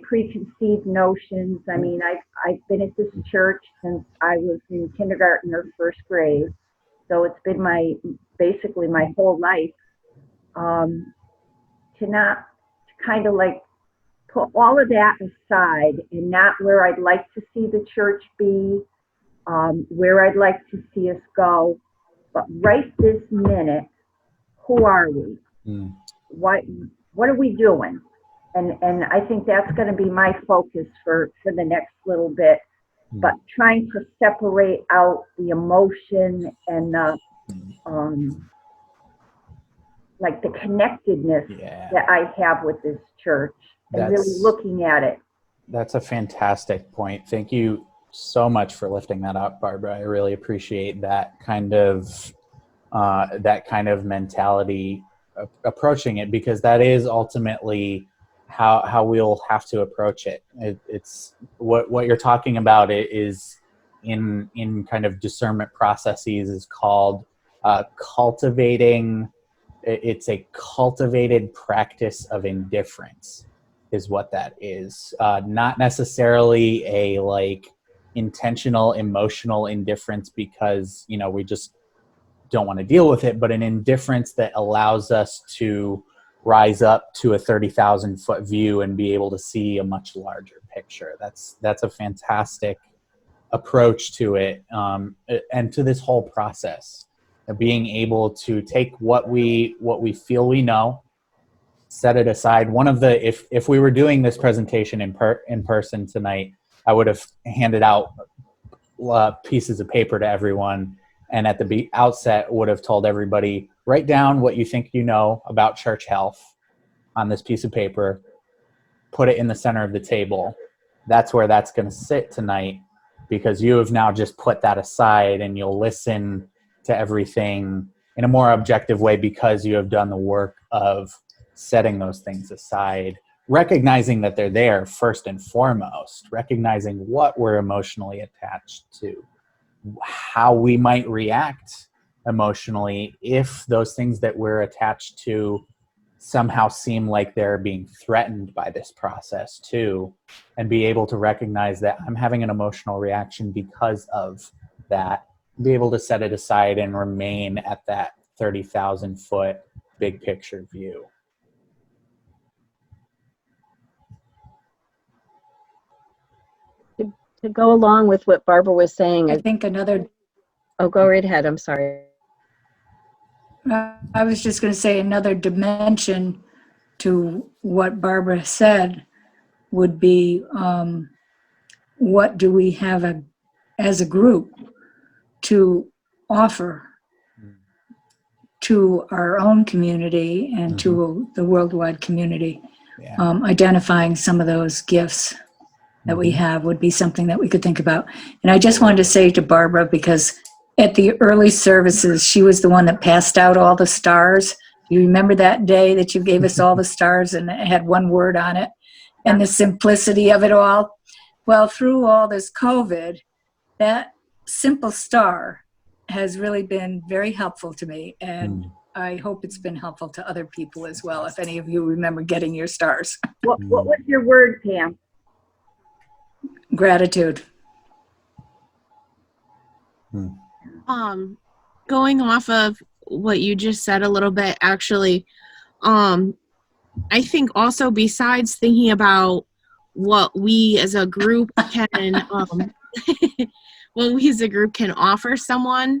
preconceived notions. I mean, I've been at this church since I was in kindergarten or first grade, so it's been basically my whole life. To kind of like put all of that aside, and not where I'd like to see the church be, where I'd like to see us go, but right this minute, who are we? What are we doing? And I think that's going to be my focus for the next little bit, but trying to separate out the emotion and the like the connectedness that I have with this church, and really looking at it. That's a fantastic point. Thank you so much for lifting that up, Barbara. I really appreciate that kind of mentality approaching it, because that is ultimately how we'll have to approach it. It's what you're talking about is in kind of discernment processes is called cultivating. It's a cultivated practice of indifference is what that is. Not necessarily a like intentional emotional indifference because, you know, we just don't want to deal with it, but an indifference that allows us to rise up to a 30,000 foot view and be able to see a much larger picture. That's a fantastic approach to it, and to this whole process of being able to take what we feel we know, set it aside. One of the if we were doing this presentation in person tonight, I would have handed out pieces of paper to everyone, and at the outset would have told everybody, write down what you think you know about church health on this piece of paper, put it in the center of the table. That's where that's going to sit tonight, because you have now just put that aside and you'll listen to everything in a more objective way because you have done the work of setting those things aside, recognizing that they're there first and foremost, recognizing what we're emotionally attached to, how we might react emotionally if those things that we're attached to somehow seem like they're being threatened by this process too, and be able to recognize that I'm having an emotional reaction because of that, be able to set it aside and remain at that 30,000 foot big picture view. To go along with what Barbara was saying, I think another, oh, go right ahead. I'm sorry. I was just going to say another dimension to what Barbara said would be what do we have as a group to offer to our own community and to the worldwide community, identifying some of those gifts. that we have would be something that we could think about. And I just wanted to say to Barbara, because at the early services, she was the one that passed out all the stars. You remember that day that you gave us all the stars and it had one word on it, and the simplicity of it all? Well, through all this COVID, that simple star has really been very helpful to me, and I hope it's been helpful to other people as well, if any of you remember getting your stars. What was your word, Pam? Gratitude. Going off of what you just said a little bit, actually, I think also, besides thinking about what we as a group can what we as a group can offer someone,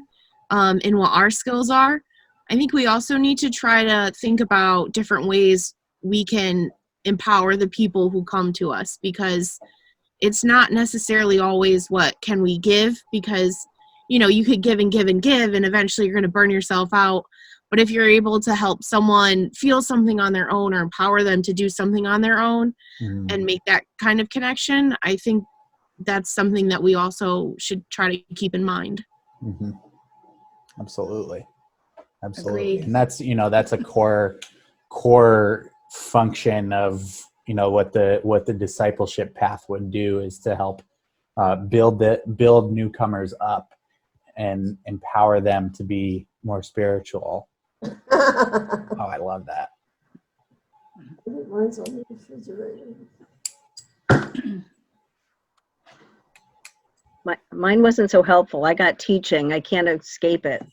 and what our skills are, I think we also need to try to think about different ways we can empower the people who come to us, because it's not necessarily always what can we give, because you could give and give and give, and eventually you're going to burn yourself out. But if you're able to help someone feel something on their own, or empower them to do something on their own, and make that kind of connection, I think that's something that we also should try to keep in mind. Absolutely. Agreed. And that's a core function of what the discipleship path would do, is to help build newcomers up and empower them to be more spiritual. Oh, I love that. Mine's on the refrigerator. Mine wasn't so helpful. I got teaching. I can't escape it.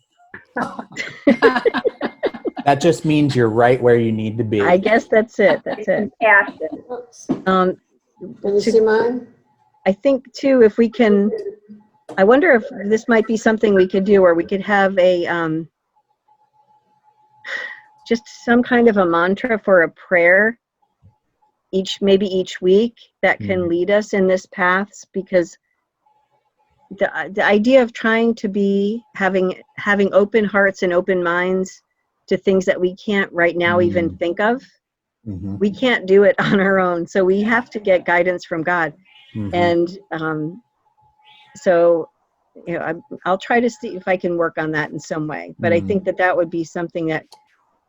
That just means you're right where you need to be. I guess that's it. That's it. Passion. Oops. Can you see mine? I think too, if we can, I wonder if this might be something we could do, or we could have a, just some kind of a mantra for a prayer maybe each week that can lead us in this path, because the idea of trying to be having open hearts and open minds to things that we can't right now even think of. We can't do it on our own, so we have to get guidance from God. And so I'll try to see if I can work on that in some way, but I think that would be something that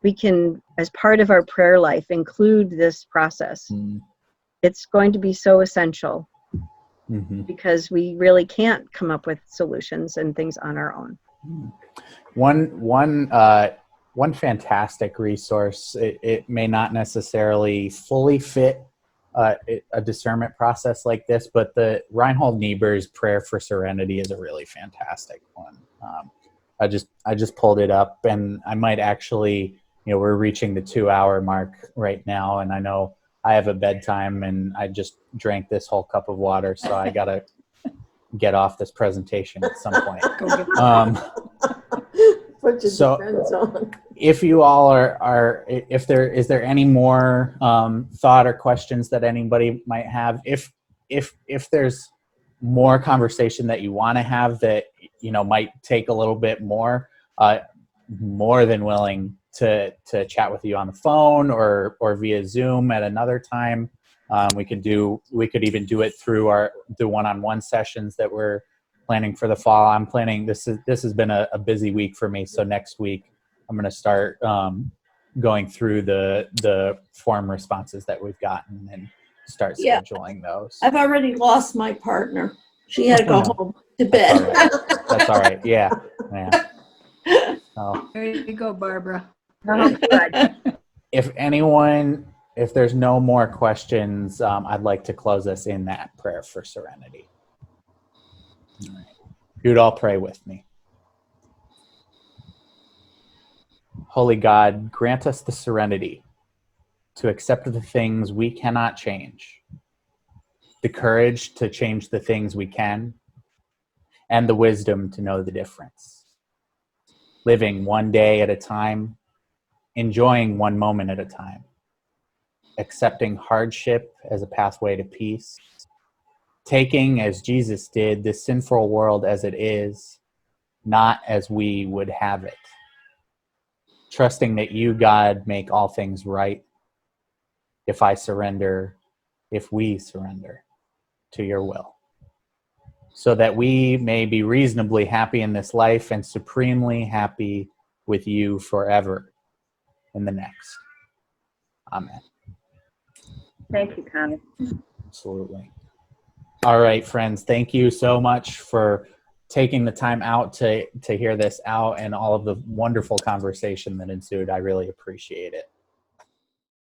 we can, as part of our prayer life, include this process. It's going to be so essential, because we really can't come up with solutions and things on our own. One fantastic resource, it may not necessarily fully fit a discernment process like this, but the Reinhold Niebuhr's Prayer for Serenity is a really fantastic one. I just pulled it up, and I might actually, we're reaching the 2-hour mark right now, and I know I have a bedtime, and I just drank this whole cup of water, so I gotta get off this presentation at some point. Put your So- defense on. If you all is there any more thought or questions that anybody might have? If there's more conversation that you want to have that might take a little bit more than willing to chat with you on the phone or via Zoom at another time. We could even do it through the one-on-one sessions that we're planning for the fall. I'm planning, this has been a busy week for me, so next week I'm going to start going through the form responses that we've gotten and start scheduling those. I've already lost my partner. She had to go home to bed. That's all right. Yeah. So, There you go, Barbara. if there's no more questions, I'd like to close us in that prayer for serenity. All right. You'd all pray with me. Holy God, grant us the serenity to accept the things we cannot change, the courage to change the things we can, and the wisdom to know the difference. Living one day at a time, enjoying one moment at a time, accepting hardship as a pathway to peace, taking, as Jesus did, this sinful world as it is, not as we would have it. Trusting that you, God, make all things right. If we surrender. to your will, so that we may be reasonably happy in this life and supremely happy with you forever in the next. Amen. Thank you, Connor. Absolutely. All right, friends, thank you so much for taking the time out to hear this out and all of the wonderful conversation that ensued. I really appreciate it.